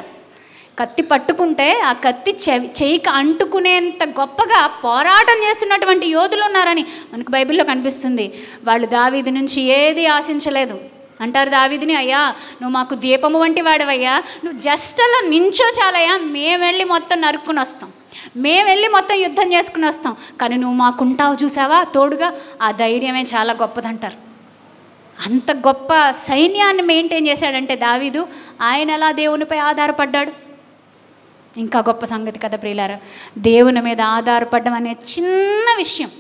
కత్తి పట్టుకుంటే ఆ కత్తి చెయ్యికి అంటుకునేంత గొప్పగా పోరాటం చేస్తున్నటువంటి యోధులు ఉన్నారని మనకు బైబిల్లో కనిపిస్తుంది. వాళ్ళు దావీదు నుంచి ఏది ఆశించలేదు. అంటారు దావీదుని, అయ్యా నువ్వు మాకు దీపము వంటి వాడవయ్యా, నువ్వు జస్ట్ అలా నించో చాలయ్యా, మేము వెళ్ళి మొత్తం నరుక్కుని వస్తాం, మేము వెళ్ళి మొత్తం యుద్ధం చేసుకుని వస్తాం, కానీ నువ్వు మాకుంటావు చూసావా తోడుగా, ఆ ధైర్యమే చాలా గొప్పదంటారు. అంత గొప్ప సైన్యాన్ని మెయింటైన్ చేశాడంటే దావీదు. ఆయన ఎలా దేవునిపై ఆధారపడ్డాడు. ఇంకా గొప్ప సంగతి కదా ప్రియులారా. దేవుని మీద ఆధారపడడం అనే చిన్న విషయం,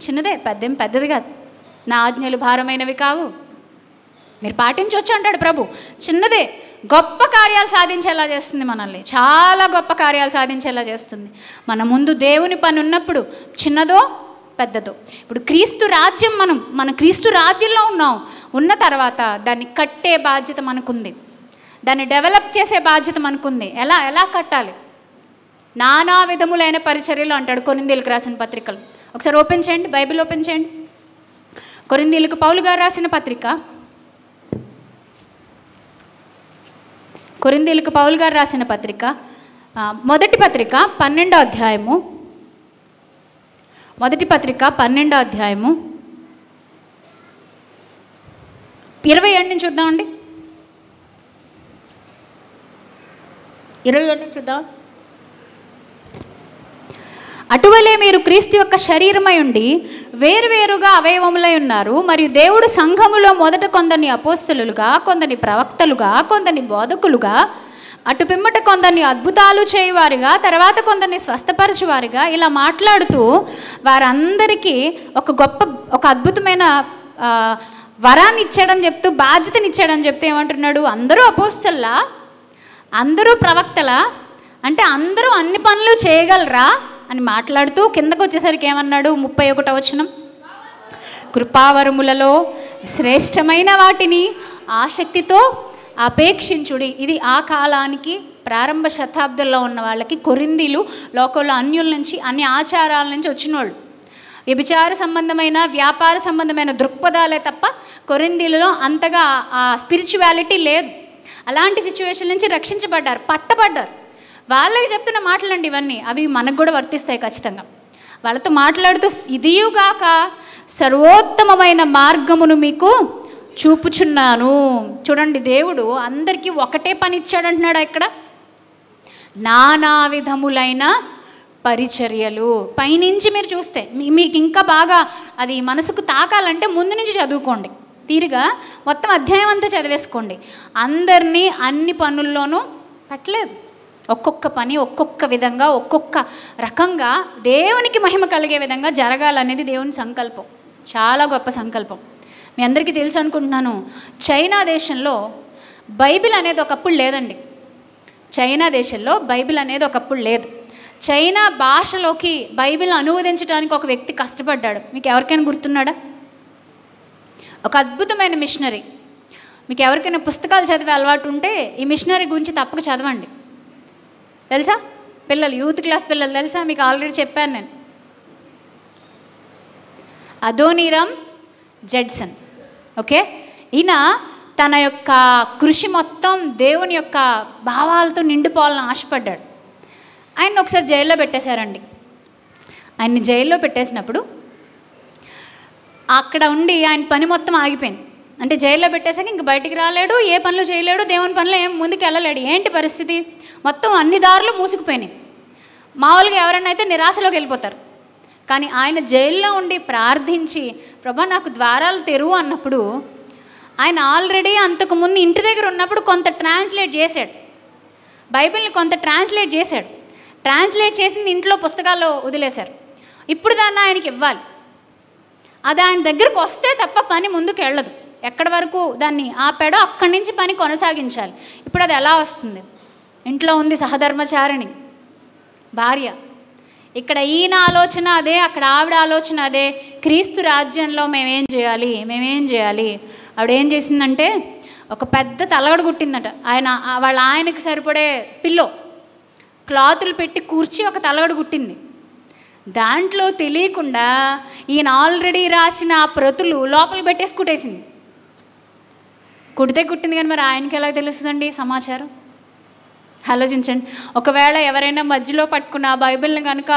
చిన్నదే, పెద్దది కాదు. నా ఆజ్ఞలు భారమైనవి కావు, మీరు పాటించవచ్చు అంటాడు ప్రభు. చిన్నదే గొప్ప కార్యాలు సాధించేలా చేస్తుంది మనల్ని, చాలా గొప్ప కార్యాలు సాధించేలా చేస్తుంది. మన ముందు దేవుని పని ఉన్నప్పుడు చిన్నదో పెద్దదో. ఇప్పుడు క్రీస్తు రాజ్యం, మనం క్రీస్తు రాజ్యంలో ఉన్న తర్వాత దాన్ని కట్టే బాధ్యత మనకుంది, దాన్ని డెవలప్ చేసే బాధ్యత మనకుంది. ఎలా కట్టాలి? నానా విధములైన పరిచర్యలు అంటాడు కొరింథీయులకు రాసిన పత్రికలు. ఒకసారి ఓపెన్ చేయండి, బైబిల్ ఓపెన్ చేయండి. కొరింథీయులకు పౌలు గారు రాసిన పత్రిక, కొరింథీయులకు పౌలు గారు రాసిన పత్రిక, మొదటి పత్రిక 12వ అధ్యాయము, మొదటి పత్రిక 12వ అధ్యాయము 27 నుంచి చూద్దామండి. 27 నుంచి చూద్దాం. అటువలే మీరు క్రీస్తు యొక్క శరీరమై ఉండి వేరువేరుగా అవయవములై ఉన్నారు. మరియు దేవుడు సంఘములో మొదట కొందరిని అపోస్తలులుగా, కొందరిని ప్రవక్తలుగా, కొందరిని బోధకులుగా, అటు పిమ్మట కొందరిని అద్భుతాలు చేయువారిగా, తర్వాత కొందరిని స్వస్థపరచువారిగా, ఇలా మాట్లాడుతూ వారందరికీ ఒక అద్భుతమైన వరాన్ని ఇచ్చాడని చెప్తూ, బాధ్యతనిచ్చాడని చెప్తూ ఏమంటున్నాడు? అందరూ అపోస్తలులా, అందరూ ప్రవక్తలా, అంటే అందరూ అన్ని పనులు చేయగలరా అని మాట్లాడుతూ కిందకు వచ్చేసరికి ఏమన్నాడు? 31వ వచనం, కృపావరములలో శ్రేష్టమైన వాటిని ఆసక్తితో అపేక్షించుడి. ఇది ఆ కాలానికి ప్రారంభ శతాబ్దంలో ఉన్న వాళ్ళకి, కొరింథీలు లోకంలో అన్యుల నుంచి, అన్ని ఆచారాల నుంచి వచ్చిన వాళ్ళు, వ్యభిచార సంబంధమైన, వ్యాపార సంబంధమైన దృక్పథాలే తప్ప కొరింథీలలో అంతగా ఆ స్పిరిచువాలిటీ లేదు. అలాంటి సిచ్యువేషన్ నుంచి రక్షించబడ్డారు, పట్టబడ్డారు. వాళ్ళకి చెప్తున్న మాటలండి ఇవన్నీ, అవి మనకు కూడా వర్తిస్తాయి ఖచ్చితంగా. వాళ్ళతో మాట్లాడుతూ, ఇదియుగాక సర్వోత్తమమైన మార్గమును మీకు చూపుచున్నాను. చూడండి, దేవుడు అందరికీ ఒకటే పని ఇచ్చాడంటున్నాడు ఇక్కడ, నానా విధములైన పరిచర్యలు. పైనుంచి మీరు చూస్తే మీకు ఇంకా బాగా అది మనసుకు తాకాలంటే ముందు నుంచి చదువుకోండి, తీరుగా మొత్తం అధ్యాయం అంతా చదివేసుకోండి. అందరినీ అన్ని పనుల్లోనూ పెట్టలేదు. ఒక్కొక్క పని ఒక్కొక్క విధంగా, ఒక్కొక్క రకంగా దేవునికి మహిమ కలిగే విధంగా జరగాలనేది దేవుని సంకల్పం. చాలా గొప్ప సంకల్పం. మీ అందరికీ తెలుసు అనుకుంటున్నాను, చైనా దేశంలో బైబిల్ అనేది ఒకప్పుడు లేదండి. చైనా దేశంలో బైబిల్ అనేది ఒకప్పుడు లేదు. చైనా భాషలోకి బైబిల్ అనువదించడానికి ఒక వ్యక్తి కష్టపడ్డాడు. మీకు ఎవరికైనా గుర్తున్నాడా? ఒక అద్భుతమైన మిషనరీ. మీకు ఎవరికైనా పుస్తకాలు చదివే అలవాటు ఉంటే ఈ మిషనరీ గురించి తప్పక చదవండి. తెలుసా పిల్లలు, యూత్ క్లాస్ పిల్లలు తెలుసా? మీకు ఆల్రెడీ చెప్పాను నేను. Adoniram Judson. ఓకే, ఈయన తన యొక్క కృషి మొత్తం దేవుని యొక్క భావాలతో నిండిపోవాలని ఆశపడ్డాడు. ఆయన ఒకసారి జైల్లో పెట్టేశారండి. ఆయన్ని జైల్లో పెట్టేసినప్పుడు అక్కడ ఉండి ఆయన పని మొత్తం ఆగిపోయింది. అంటే జైల్లో పెట్టేసాక ఇంక బయటికి రాలేడు, ఏ పనులు చేయలేడు, దేవుని పనులు ఏం ముందుకు వెళ్ళలేడు. ఏంటి పరిస్థితి? మొత్తం అన్ని దారులు మూసుకుపోయినాయి. మామూలుగా ఎవరైనా అయితే నిరాశలోకి వెళ్ళిపోతారు. కానీ ఆయన జైల్లో ఉండి ప్రార్థించి, ప్రభా నాకు ద్వారాలు తెరువు అన్నప్పుడు, ఆయన ఆల్రెడీ అంతకుముందు ఇంటి దగ్గర ఉన్నప్పుడు కొంత ట్రాన్స్లేట్ చేశాడు, బైబిల్ని కొంత ట్రాన్స్లేట్ చేశాడు. ట్రాన్స్లేట్ చేసింది ఇంట్లో పుస్తకాల్లో వదిలేశారు. ఇప్పుడు దాన్ని ఆయనకి ఇవ్వాలి. అది ఆయన దగ్గరకు వస్తే తప్ప పని ముందుకు వెళ్ళదు. ఎక్కడి వరకు దాన్ని ఆపాడో అక్కడి నుంచి పని కొనసాగించాలి. ఇప్పుడు అది ఎలా వస్తుంది? ఇంట్లో ఉంది సహధర్మచారిణి భార్య, ఇక్కడ ఈయన ఆలోచన అదే, అక్కడ ఆవిడ ఆలోచన అదే. క్రీస్తు రాజ్యంలో మేమేం చేయాలి. ఆవిడ ఏం చేసిందంటే ఒక పెద్ద తలగడ కుట్టిందట. ఆయనకి సరిపడే పిల్లో క్లాతులు పెట్టి కూర్చి ఒక తలగడ కుట్టింది. దాంట్లో తెలియకుండా ఈయన ఆల్రెడీ రాసిన ఆ ప్రతులు లోపల పెట్టేసి కుట్టేసింది. కుట్టింది కానీ మరి ఆయనకి ఎలా తెలుస్తుందండి సమాచారం? ఆలోచించండి. ఒకవేళ ఎవరైనా మధ్యలో పట్టుకున్న ఆ బైబిల్ని కనుక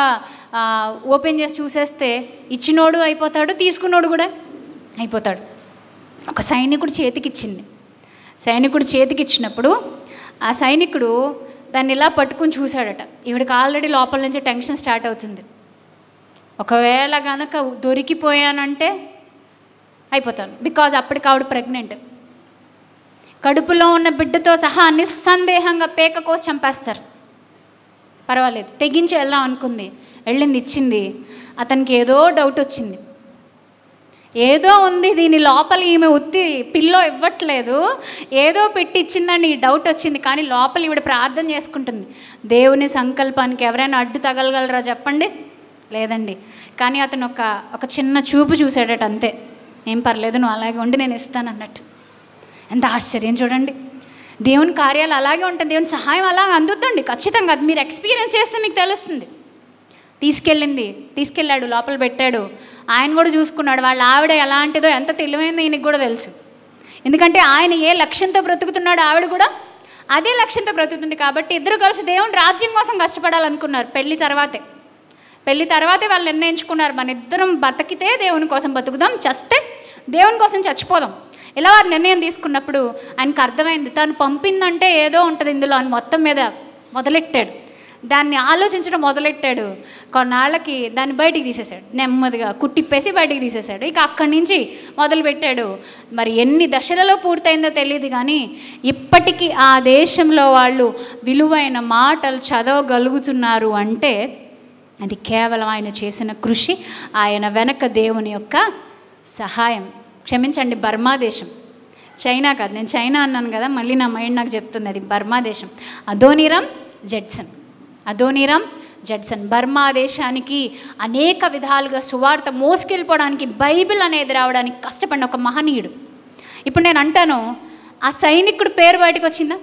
ఓపెన్ చేసి చూసేస్తే ఇచ్చినోడు అయిపోతాడు, తీసుకున్నోడు కూడా అయిపోతాడు. ఒక సైనికుడు చేతికిచ్చినప్పుడు ఆ సైనికుడు దాన్ని ఇలా పట్టుకుని చూశాడట. ఈవిడికి ఆల్రెడీ లోపల నుంచి టెన్షన్ స్టార్ట్ అవుతుంది. ఒకవేళ కనుక దొరికిపోయానంటే అయిపోతాను. బికాజ్ అప్పటికి ఆవిడ ప్రెగ్నెంట్. కడుపులో ఉన్న బిడ్డతో సహా నిస్సందేహంగా పేక కోసి చంపేస్తారు. పర్వాలేదు, తెగించి వెళ్దాం అనుకుంది. వెళ్ళింది, ఇచ్చింది. అతనికి ఏదో డౌట్ వచ్చింది. ఏదో ఉంది దీని లోపల, ఈమె ఉత్తి పిల్లో ఇవ్వట్లేదు, ఏదో పెట్టి ఇచ్చిందని డౌట్ వచ్చింది. కానీ లోపల ఈవిడ ప్రార్థన చేసుకుంటుంది. దేవుని సంకల్పానికి ఎవరైనా అడ్డు తగలగలరా చెప్పండి? లేదండి. కానీ అతను ఒక చిన్న చూపు చూశాడట, అంతే. ఏం పర్లేదు, నువ్వు అలాగే ఉండి నేను ఇస్తాను అన్నట్టు. ఎంత ఆశ్చర్యం చూడండి. దేవుని కార్యాలు అలాగే ఉంటుంది. దేవుని సహాయం అలాగే అందుతుంది ఖచ్చితంగా. అది మీరు ఎక్స్పీరియన్స్ చేస్తే మీకు తెలుస్తుంది. తీసుకెళ్ళాడు, లోపల పెట్టాడు. ఆయన కూడా చూసుకున్నాడు. వాళ్ళ ఆవిడ ఎలాంటిదో, ఎంత తెలివైందో ఈయనకి కూడా తెలుసు. ఎందుకంటే ఆయన ఏ లక్ష్యంతో బ్రతుకుతున్నాడో ఆవిడ కూడా అదే లక్ష్యంతో బ్రతుకుతుంది. కాబట్టి ఇద్దరు కలిసి దేవుని రాజ్యం కోసం కష్టపడాలనుకున్నారు. పెళ్లి తర్వాతే వాళ్ళు నిర్ణయించుకున్నారు, మన ఇద్దరం బతికితే దేవుని కోసం బతుకుదాం, చస్తే దేవుని కోసం చచ్చిపోదాం. ఇలా వారు నిర్ణయం తీసుకున్నప్పుడు ఆయనకు అర్థమైంది తను పంపిందంటే ఏదో ఉంటుంది ఇందులో అని. మొత్తం మీద దాన్ని ఆలోచించడం మొదలెట్టాడు. కొన్నాళ్ళకి దాన్ని బయటికి తీసేశాడు. నెమ్మదిగా కుట్టిప్పేసి బయటికి తీసేశాడు. ఇక అక్కడి నుంచి మొదలుపెట్టాడు. మరి ఎన్ని దశలలో పూర్తయిందో తెలియదు కానీ ఇప్పటికీ ఆ దేశంలో వాళ్ళు విలువైన మాటలు చదవగలుగుతున్నారు అంటే అది కేవలం ఆయన చేసిన కృషి, ఆయన వెనక దేవుని యొక్క సహాయం. క్షమించండి, బర్మా దేశం, చైనా కాదు. నేను చైనా అన్నాను కదా, మళ్ళీ నా మైండ్ నాకు చెప్తుంది అది బర్మా దేశం. అదోనీరామ్ జడ్సన్ బర్మా దేశానికి అనేక విధాలుగా సువార్త మోసుకెళ్ళిపోవడానికి, బైబిల్ అనేది రావడానికి కష్టపడిన ఒక మహనీయుడు. ఇప్పుడు నేను అంటాను, ఆ సైనికుడు పేరు బయటకు వచ్చిందా?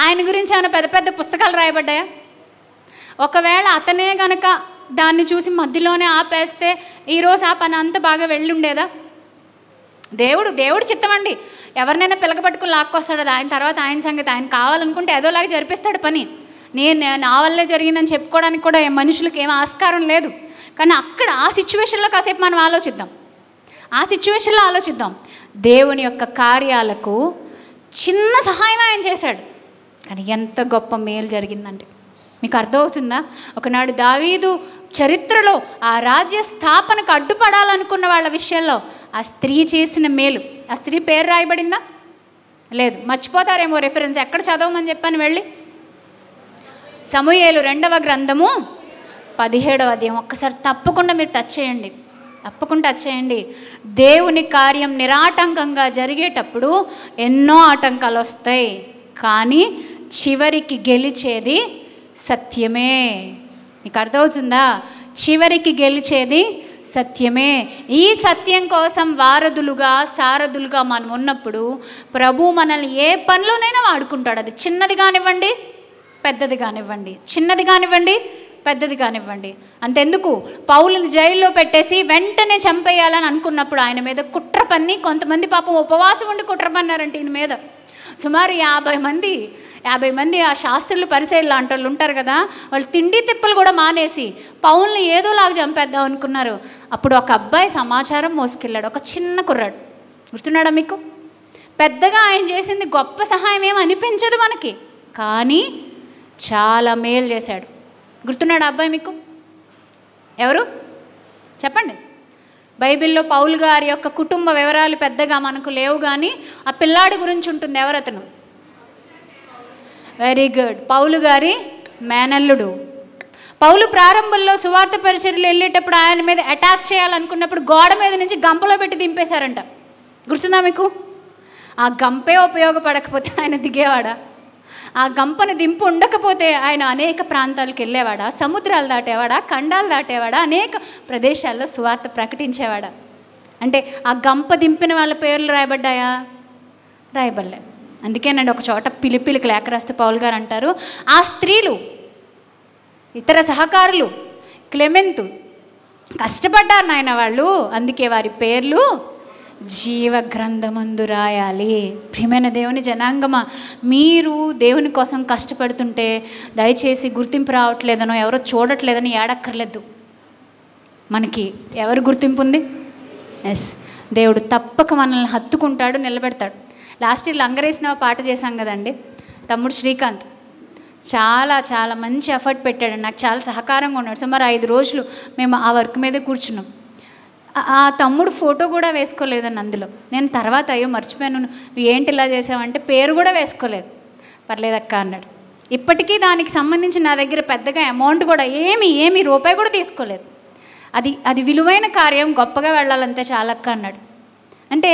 ఆయన గురించి ఏమైనా పెద్ద పెద్ద పుస్తకాలు రాయబడ్డాయా? ఒకవేళ అతనే గనక దాన్ని చూసి మధ్యలోనే ఆపేస్తే ఈరోజు ఆ పని అంతా బాగా వెళ్ళుండేదా? దేవుడు చిత్తమండి. ఎవరినైనా పిలకపట్టుకుని లాక్కొస్తాడు. అది ఆయన తర్వాత ఆయన సంగతి. ఆయన కావాలనుకుంటే ఏదోలాగా జరిపిస్తాడు పని. నా వల్లే జరిగిందని చెప్పుకోవడానికి కూడా మనుషులకు ఏం ఆస్కారం లేదు. కానీ అక్కడ ఆ సిచ్యువేషన్లో కాసేపు మనం ఆలోచిద్దాం. దేవుని యొక్క కార్యాలకు చిన్న సహాయం ఆయన చేశాడు. కానీ ఎంత గొప్ప మేలు జరిగిందంటే మీకు అర్థమవుతుందా? ఒకనాడు దావీదు చరిత్రలో ఆ రాజ్య స్థాపనకు అడ్డుపడాలనుకున్న వాళ్ళ విషయంలో ఆ స్త్రీ చేసిన మేలు. ఆ స్త్రీ పేరు రాయబడిందా? లేదు. మర్చిపోతారేమో రెఫరెన్స్. ఎక్కడ చదవమని చెప్పాను వెళ్ళి? సమూయేలు 2వ గ్రంథము 17వ అధ్యాయం. ఒక్కసారి తప్పకుండా మీరు టచ్ చేయండి. దేవుని కార్యం నిరాటంకంగా జరిగేటప్పుడు ఎన్నో ఆటంకాలు వస్తాయి, కానీ చివరికి గెలిచేది సత్యమే. మీకు అర్థమవుతుందా? చివరికి గెలిచేది సత్యమే. ఈ సత్యం కోసం సారథులుగా మనం ఉన్నప్పుడు ప్రభు మనల్ని ఏ పనిలోనైనా వాడుకుంటాడు. అది చిన్నది కానివ్వండి, పెద్దది కానివ్వండి. అంతెందుకు, పౌలుని జైల్లో పెట్టేసి వెంటనే చంపేయాలని అనుకున్నప్పుడు ఆయన మీద కుట్ర పన్ని, కొంతమంది పాపం ఉపవాసం ఉండి కుట్ర పన్నారంటే ఈయన మీద. సుమారు 50 మంది ఆ శాస్త్రులు, పరిసయ్యులు లాంటి వాళ్ళు ఉంటారు కదా, వాళ్ళు తిండి తిప్పలు కూడా మానేసి పౌల్ని ఏదోలాగా చంపేద్దాం అనుకున్నారు. అప్పుడు ఒక అబ్బాయి సమాచారం మోసుకెళ్ళాడు. ఒక చిన్న కుర్రాడు. గుర్తున్నాడా మీకు? పెద్దగా ఆయన చేసింది గొప్ప సహాయం ఏమి అనిపించదు మనకి, కానీ చాలా మేలు చేశాడు. గుర్తున్నాడు అబ్బాయి మీకు? ఎవరు చెప్పండి? బైబిల్లో పౌలు గారి యొక్క కుటుంబ వివరాలు పెద్దగా మనకు లేవు, కానీ ఆ పిల్లాడి గురించి ఉంటుంది. ఎవరతను? వెరీ గుడ్, పౌలు గారి మేనల్లుడు. పౌలు ప్రారంభంలో సువార్త పరిచర్యలు వెళ్ళేటప్పుడు ఆయన మీద అటాక్ చేయాలనుకున్నప్పుడు గోడ మీద నుంచి గంపలో పెట్టి దింపేశారంట. గుర్తుందా మీకు? ఆ గంపే ఉపయోగపడకపోతే ఆయన దిగేవాడా? ఆ గంపను దింపు ఉండకపోతే ఆయన అనేక ప్రాంతాలకు వెళ్ళేవాడా, సముద్రాలు దాటేవాడా, ఖండాలు దాటేవాడా, అనేక ప్రదేశాల్లో సువార్త ప్రకటించేవాడా? అంటే ఆ గంప దింపిన వాళ్ళ పేర్లు రాయబడ్డాయా? రాయబడలే. అందుకేనండి ఒక చోట పిలిపిలికి లేఖ రాస్తే పౌలు గారు అంటారు, ఆ స్త్రీలు, ఇతర సహకారులు, క్లెమెంతు కష్టపడ్డారు నాయన వాళ్ళు, అందుకే వారి పేర్లు జీవ గ్రంథమందు రాయాలి. ప్రియమైన దేవుని జనాంగమా, మీరు దేవుని కోసం కష్టపడుతుంటే దయచేసి గుర్తింపు రావట్లేదనో ఎవరో చూడట్లేదని ఏడక్కర్లేదు. మనకి ఎవరు గుర్తింపు ఉంది? ఎస్, దేవుడు తప్పక మనల్ని హత్తుకుంటాడు, నిలబెడతాడు. లాస్ట్ ఇయర్ లంగరేసిన పాట చేశాం కదండి, తమ్ముడు శ్రీకాంత్ చాలా చాలా మంచి ఎఫర్ట్ పెట్టాడు, నాకు చాలా సహకారంగా ఉన్నాడు. సుమారు 5 రోజులు మేము ఆ వర్క్ మీదే కూర్చున్నాం. ఆ తమ్ముడు ఫోటో కూడా వేసుకోలేదని అందులో. నేను తర్వాత అయ్యో మర్చిపోయాను, నువ్వు ఏంటి ఇలా చేసావంటే పేరు కూడా వేసుకోలేదు. పర్లేదక్క అన్నాడు. ఇప్పటికీ దానికి సంబంధించి నా దగ్గర పెద్దగా అమౌంట్ కూడా ఏమి రూపాయి కూడా తీసుకోలేదు. అది విలువైన కార్యం, గొప్పగా వెళ్ళాలంతే చాలక్క అన్నాడు. అంటే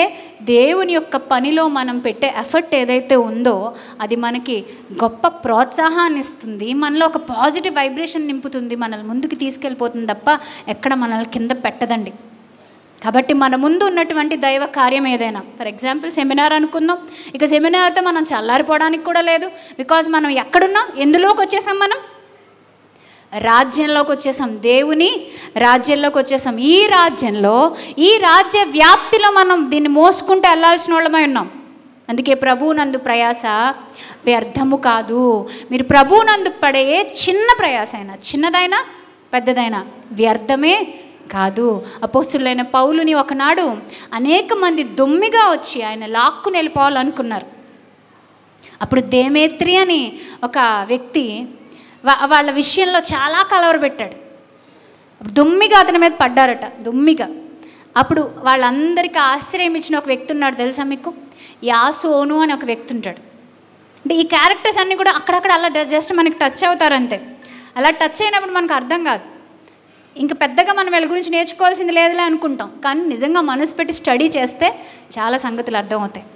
దేవుని యొక్క పనిలో మనం పెట్టే ఎఫర్ట్ ఏదైతే ఉందో అది మనకి గొప్ప ప్రోత్సాహాన్ని ఇస్తుంది, మనలో ఒక పాజిటివ్ వైబ్రేషన్ నింపుతుంది, మనల్ని ముందుకు తీసుకెళ్ళిపోతుంది తప్ప ఎక్కడ మనల్ని కింద పెట్టదండి. కాబట్టి మన ముందు ఉన్నటువంటి దైవ కార్యం ఏదైనా, ఫర్ ఎగ్జాంపుల్ సెమినార్ అనుకుందాం, ఇక సెమినార్తో మనం చల్లారిపోవడానికి కూడా లేదు. బికాజ్ మనం ఎక్కడున్నాం, ఎందులోకి వచ్చేసాం, మనం రాజ్యంలోకి వచ్చేసాం, దేవుని రాజ్యంలోకి వచ్చేసాం. ఈ రాజ్యంలో, ఈ రాజ్య వ్యాప్తిలో మనం దీన్ని మోసుకుంటూ వెళ్ళాల్సిన వాళ్ళమై ఉన్నాం. అందుకే ప్రభువునందు ప్రయాస వ్యర్థము కాదు. మీరు ప్రభువునందు పడే చిన్న ప్రయాస అయినా, చిన్నదైనా పెద్దదైనా వ్యర్థమే కాదు. అపోస్తులైన పౌలుని ఒకనాడు అనేక మంది దొమ్మిగా వచ్చి ఆయన లాక్కుని వెళ్ళిపోవాలనుకున్నారు. అప్పుడు దేమేత్రి అని ఒక వ్యక్తి వాళ్ళ విషయంలో చాలా కలవరపెట్టాడు. దొమ్మిగా అతని మీద పడ్డారట, దొమ్మిగా. అప్పుడు వాళ్ళందరికీ ఆశ్రయం ఇచ్చిన ఒక వ్యక్తి ఉన్నాడు, తెలుసా మీకు? యాసోను అని ఒక వ్యక్తి ఉంటాడు. అంటే ఈ క్యారెక్టర్స్ అన్నీ కూడా అక్కడక్కడ అలా జస్ట్ మనకి టచ్ అవుతారు అంతే. అలా టచ్ అయినప్పుడు మనకు అర్థం కాదు, ఇంకా పెద్దగా మనం వీళ్ళ గురించి నేర్చుకోవాల్సింది లేదులే అనుకుంటాం. కానీ నిజంగా మనసు పెట్టి స్టడీ చేస్తే చాలా సంగతులు అర్థమవుతాయి.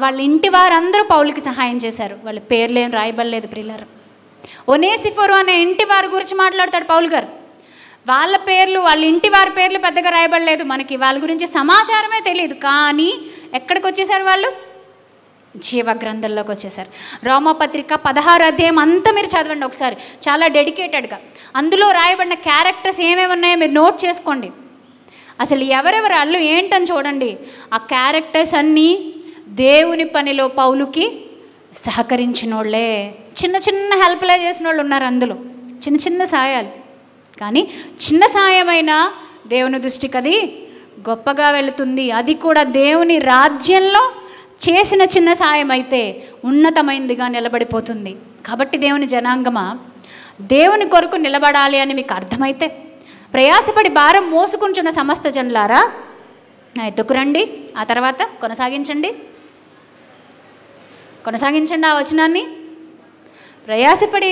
వాళ్ళ ఇంటి వారందరూ పౌలుకి సహాయం చేశారు. వాళ్ళ పేర్లు ఏం రాయబడలేదు ప్రియులారా. ఒనేసిఫోరు అనే ఇంటి వారి గురించి మాట్లాడతాడు పౌలు గారు. వాళ్ళ పేర్లు, వాళ్ళ ఇంటి వారి పేర్లు పెద్దగా రాయబడలేదు, మనకి వాళ్ళ గురించి సమాచారమే తెలియదు. కానీ ఎక్కడికి వచ్చేసారు వాళ్ళు? జీవ గ్రంథంలోకి వచ్చేసారు. రోమాపత్రిక 16 అధ్యాయం అంతా మీరు చదవండి ఒకసారి, చాలా డెడికేటెడ్గా. అందులో రాయబడిన క్యారెక్టర్స్ ఏమేమి ఉన్నాయో మీరు నోట్ చేసుకోండి. అసలు ఎవరెవరు వాళ్ళు ఏంటని చూడండి. ఆ క్యారెక్టర్స్ అన్నీ దేవుని పనిలో పౌలుకి సహకరించిన వాళ్ళే. చిన్న చిన్న హెల్ప్లే చేసిన వాళ్ళు ఉన్నారు అందులో, చిన్న చిన్న సాయాలు. కానీ చిన్న సాయమైనా దేవుని దృష్టికి అది గొప్పగా వెళుతుంది. అది కూడా దేవుని రాజ్యంలో చేసిన చిన్న సాయం అయితే ఉన్నతమైనదిగా నిలబడిపోతుంది. కాబట్టి దేవుని జనాంగమా, దేవుని కొరకు నిలబడాలి అని మీకు అర్థమైతే, ప్రయాసపడి భారం మోసుకుంటున్న సమస్త జనులారా నా ఎద్దుకు రండి. ఆ తర్వాత కొనసాగించండి ఆ వచనాన్ని. ప్రయాసపడి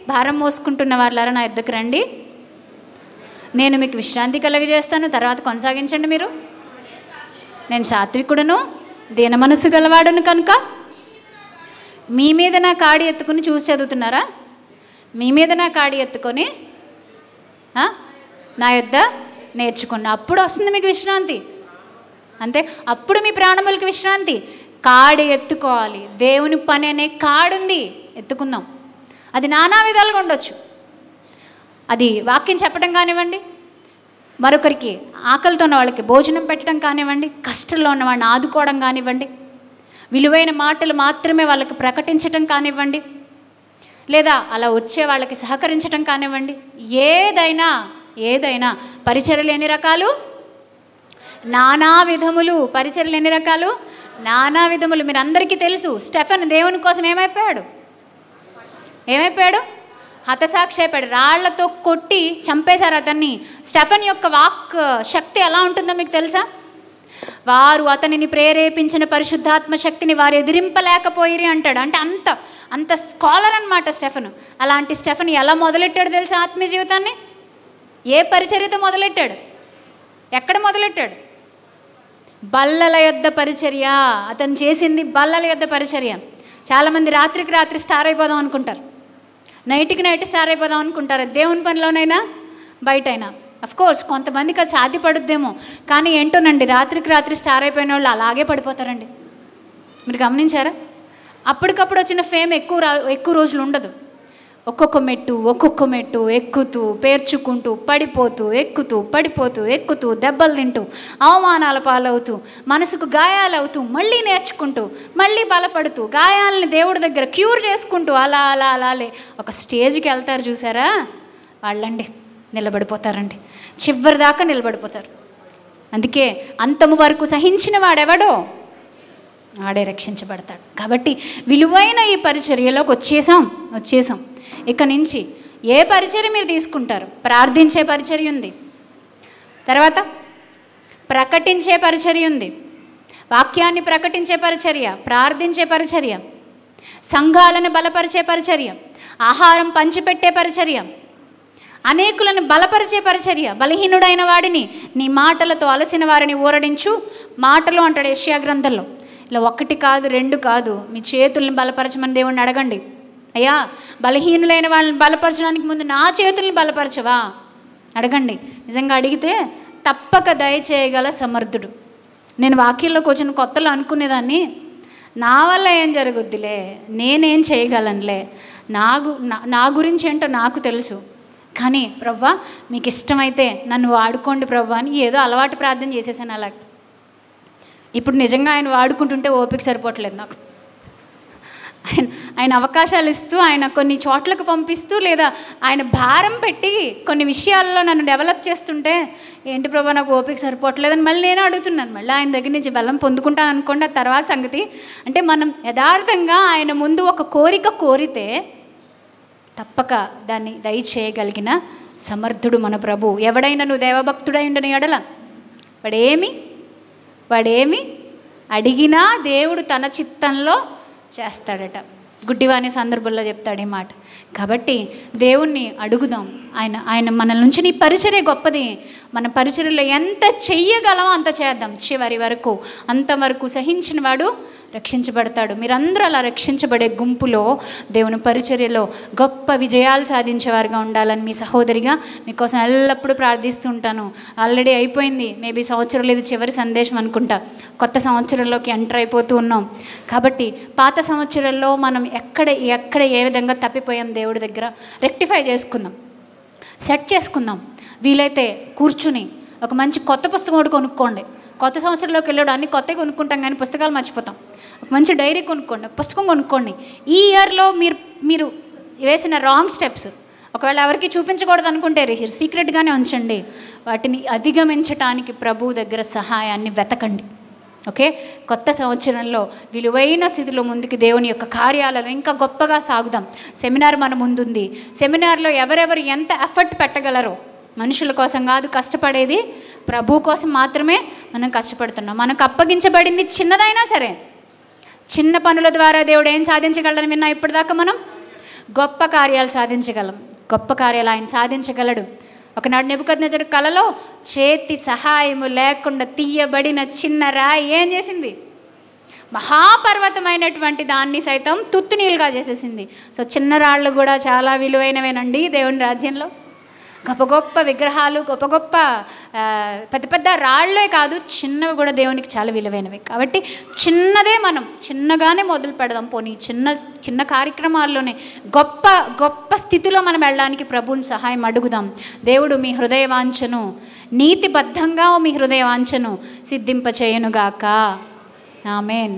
భారం మోసుకుంటున్న వాళ్ళారా నా ఎద్దుకు రండి, నేను మీకు విశ్రాంతి కలుగజేస్తాను. తర్వాత కొనసాగించండి మీరు. నేను సాత్వికుడును, దీన మనసు గలవాడును కనుక మీ మీద నా కాడి ఎత్తుకుని చూసి చదువుతున్నారా? మీ మీద నా కాడి ఎత్తుకొని నా యొద్ద నేర్చుకోండి, అప్పుడు వస్తుంది మీకు విశ్రాంతి. అంతే, అప్పుడు మీ ప్రాణములకి విశ్రాంతి. కాడి ఎత్తుకోవాలి. దేవుని పని అనే కాడుంది, ఎత్తుకుందాం. అది నానా విధాలుగా ఉండొచ్చు. అది వాక్యం చెప్పడం కానివ్వండి, మరొకరికి ఆకలితో ఉన్న వాళ్ళకి భోజనం పెట్టడం కానివ్వండి, కష్టంలో ఉన్న వాళ్ళని ఆదుకోవడం కానివ్వండి, విలువైన మాటలు మాత్రమే వాళ్ళకి ప్రకటించటం కానివ్వండి, లేదా అలా వచ్చే వాళ్ళకి సహకరించటం కానివ్వండి, ఏదైనా పరిచర్యలు ఎన్ని రకాలు? నానా విధములు. పరిచర్యలు ఎన్ని రకాలు? నానా విధములు. మీరు అందరికీ తెలుసు, స్టెఫెన్ దేవుని కోసం ఏమైపోయాడు? హతసాక్షి అయిపోయాడు. రాళ్లతో కొట్టి చంపేశారు అతన్ని. స్టెఫెన్ యొక్క వాక్ శక్తి ఎలా ఉంటుందో మీకు తెలుసా? వారు అతనిని ప్రేరేపించిన పరిశుద్ధాత్మ శక్తిని వారు ఎదిరింపలేకపోయిరి అంటాడు. అంటే అంత స్కాలర్ అనమాట స్టెఫెన్. అలాంటి స్టెఫెన్ ఎలా మొదలెట్టాడు తెలుసా ఆత్మీయ జీవితాన్ని? ఏ పరిచర్యతో మొదలెట్టాడు? ఎక్కడ మొదలెట్టాడు? బల్లల యొద్ద పరిచర్య. అతను చేసింది బల్లల యొద్ద పరిచర్య. చాలామంది రాత్రికి రాత్రి స్టార్ అయిపోదాం అనుకుంటారు, నైట్కి నైట్ స్టార్ అయిపోదాం అనుకుంటారు, దేవుని పనిలోనైనా బయటైనా. అఫ్కోర్స్ కొంతమందికి అది సాధ్యపడుద్దేమో, కానీ ఏంటోనండి, రాత్రికి రాత్రి స్టార్ అయిపోయిన వాళ్ళు అలాగే పడిపోతారండి. మీరు గమనించారా? అప్పటికప్పుడు వచ్చిన ఫేమ్ ఎక్కువ రోజులు ఉండదు. ఒక్కొక్క మెట్టు ఎక్కుతూ పేర్చుకుంటూ పడిపోతూ ఎక్కుతూ దెబ్బలు తింటూ అవమానాల పాలవుతూ మనసుకు గాయాలవుతూ మళ్ళీ నేర్చుకుంటూ మళ్ళీ బలపడుతూ గాయాలని దేవుడి దగ్గర క్యూర్ చేసుకుంటూ అలాలే ఒక స్టేజ్కి వెళ్తారు చూసారా, వాళ్ళండి నిలబడిపోతారండి, చివరి దాకా నిలబడిపోతారు. అందుకే అంతము వరకు సహించిన వాడెవడో ఆడే రక్షించబడతాడు. కాబట్టి విలువైన ఈ పరిచర్యలోకి వచ్చేసాం. ఇక నుంచి ఏ పరిచర్య మీరు తీసుకుంటారు? ప్రార్థించే పరిచర్య ఉంది, తర్వాత ప్రకటించే పరిచర్య ఉంది, వాక్యాన్ని ప్రకటించే పరిచర్య, ప్రార్థించే పరిచర్య, సంఘాలను బలపరిచే పరిచర్య, ఆహారం పంచిపెట్టే పరిచర్య, అనేకులను బలపరిచే పరిచర్య, బలహీనుడైన వాడిని నీ మాటలతో అలసిన వారిని ఊరడించు. మాటలు అంటాడు యెషయా గ్రంథంలో. ఇలా 1 కాదు 2 కాదు, మీ చేతుల్ని బలపరచమని దేవుణ్ణి అడగండి. అయ్యా, బలహీనులైన వాళ్ళని బలపరచడానికి ముందు నా చేతుల్ని బలపరచవా అడగండి. నిజంగా అడిగితే తప్పక దయచేయగల సమర్థుడు. నేను వాక్యంలోకి వచ్చిన కొత్తలో అనుకునేదాన్ని, నా వల్ల ఏం జరుగుద్దిలే, నేనేం చేయగలనులే, నా గురించి ఏంటో నాకు తెలుసు, కానీ ప్రవ్వా మీకు ఇష్టమైతే నన్ను వాడుకోండి ప్రవ్వా అని ఏదో అలవాటు ప్రార్థన చేసేసాను. అలా ఇప్పుడు నిజంగా ఆయన వాడుకుంటుంటే ఓపిక సరిపోవట్లేదు నాకు. ఆయన అవకాశాలు ఇస్తూ, ఆయన కొన్ని చోట్లకు పంపిస్తూ, లేదా ఆయన భారం పెట్టి కొన్ని విషయాల్లో నన్ను డెవలప్ చేస్తుంటే, ఏంటి ప్రభా నాకు ఓపిక సరిపోవట్లేదని మళ్ళీ నేను అడుగుతున్నాను. మళ్ళీ ఆయన దగ్గర నుంచి బలం పొందుకుంటాను అనుకోండి, ఆ తర్వాత సంగతి. అంటే మనం యథార్థంగా ఆయన ముందు ఒక కోరిక కోరితే తప్పక దాన్ని దయచేయగలిగిన సమర్థుడు మన ప్రభు. ఎవడైనా నువ్వు దేవభక్తుడై ఉండని ఎడల వాడేమి అడిగినా దేవుడు తన చిత్తంలో చేస్తాడట. గుడ్డివాని సందర్భంలో చెప్తాడు ఈ మాట. కాబట్టి దేవుణ్ణి అడుగుదాం. ఆయన మన నుంచి నీ పరిచర్య గొప్పది. మన పరిచర్యలో ఎంత చెయ్యగలమో అంత చేద్దాం. చివరి వరకు అంతవరకు సహించిన వాడు రక్షించబడతాడు. మీరందరూ అలా రక్షించబడే గుంపులో దేవుని పరిచర్యలో గొప్ప విజయాలు సాధించేవారుగా ఉండాలని మీ సహోదరిగా మీకోసం ఎల్లప్పుడూ ప్రార్థిస్తూ ఉంటాను. ఆల్రెడీ అయిపోయింది, మేబీ సంవత్సరం లేదు, చివరి సందేశం అనుకుంటా. కొత్త సంవత్సరంలోకి ఎంటర్ అయిపోతూ ఉన్నాం. కాబట్టి పాత సంవత్సరంలో మనం ఎక్కడ ఏ విధంగా తప్పిపోయాం దేవుడి దగ్గర రెక్టిఫై చేసుకుందాం, సెట్ చేసుకుందాం. వీలైతే కూర్చుని ఒక మంచి కొత్త పుస్తకం ఒకటి కొనుక్కోండి. కొత్త సంవత్సరంలోకి వెళ్ళాడు అన్ని కొత్తగా కొనుక్కుంటాం, కానీ పుస్తకాలు మర్చిపోతాం. ఒక మంచి డైరీ కొనుక్కోండి, ఒక పుస్తకం కొనుక్కోండి. ఈ ఇయర్లో మీరు వేసిన రాంగ్ స్టెప్స్ ఒకవేళ ఎవరికి చూపించకూడదు అనుకుంటే సీక్రెట్గానే ఉంచండి. వాటిని అధిగమించటానికి ప్రభు దగ్గర సహాయాన్ని వెతకండి. ఓకే, కొత్త సంవత్సరంలో విలువైన స్థితిలో ముందుకు దేవుని యొక్క కార్యాలను ఇంకా గొప్పగా సాగుదాం. సెమినార్ మన ముందుంది. సెమినార్లో ఎవరెవరు ఎంత ఎఫర్ట్ పెట్టగలరో, మనుషుల కోసం కాదు కష్టపడేది, ప్రభు కోసం మాత్రమే మనం కష్టపడుతున్నాం. మనకు అప్పగించబడింది చిన్నదైనా సరే, చిన్న పనుల ద్వారా దేవుడు ఏం సాధించగలరని విన్నా ఇప్పటిదాకా మనం గొప్ప కార్యాలు సాధించగలం. గొప్ప కార్యాలు ఆయన సాధించగలడు. ఒకనాడు నెబుకద్నెజరు కలలో చేతి సహాయము లేకుండా తీయబడిన చిన్న రాయి ఏం చేసింది? మహాపర్వతమైనటువంటి దాన్ని సైతం తుత్తునీలుగా చేసేసింది. సో చిన్న రాళ్ళు కూడా చాలా విలువైనవేనండి దేవుని రాజ్యంలో. గొప్ప గొప్ప విగ్రహాలు, గొప్ప గొప్ప పెద్ద పెద్ద రాళ్లే కాదు, చిన్నవి కూడా దేవునికి చాలా విలువైనవి. కాబట్టి మనం చిన్నగానే మొదలు పెడదాం. పోనీ చిన్న కార్యక్రమాల్లోనే గొప్ప గొప్ప స్థితిలో మనం వెళ్ళడానికి ప్రభువుని సహాయం అడుగుదాం. దేవుడు మీ హృదయ వాంఛను, నీతిబద్ధంగా మీ హృదయ వాంఛను సిద్ధింపచేయునుగాక. ఆమేన్.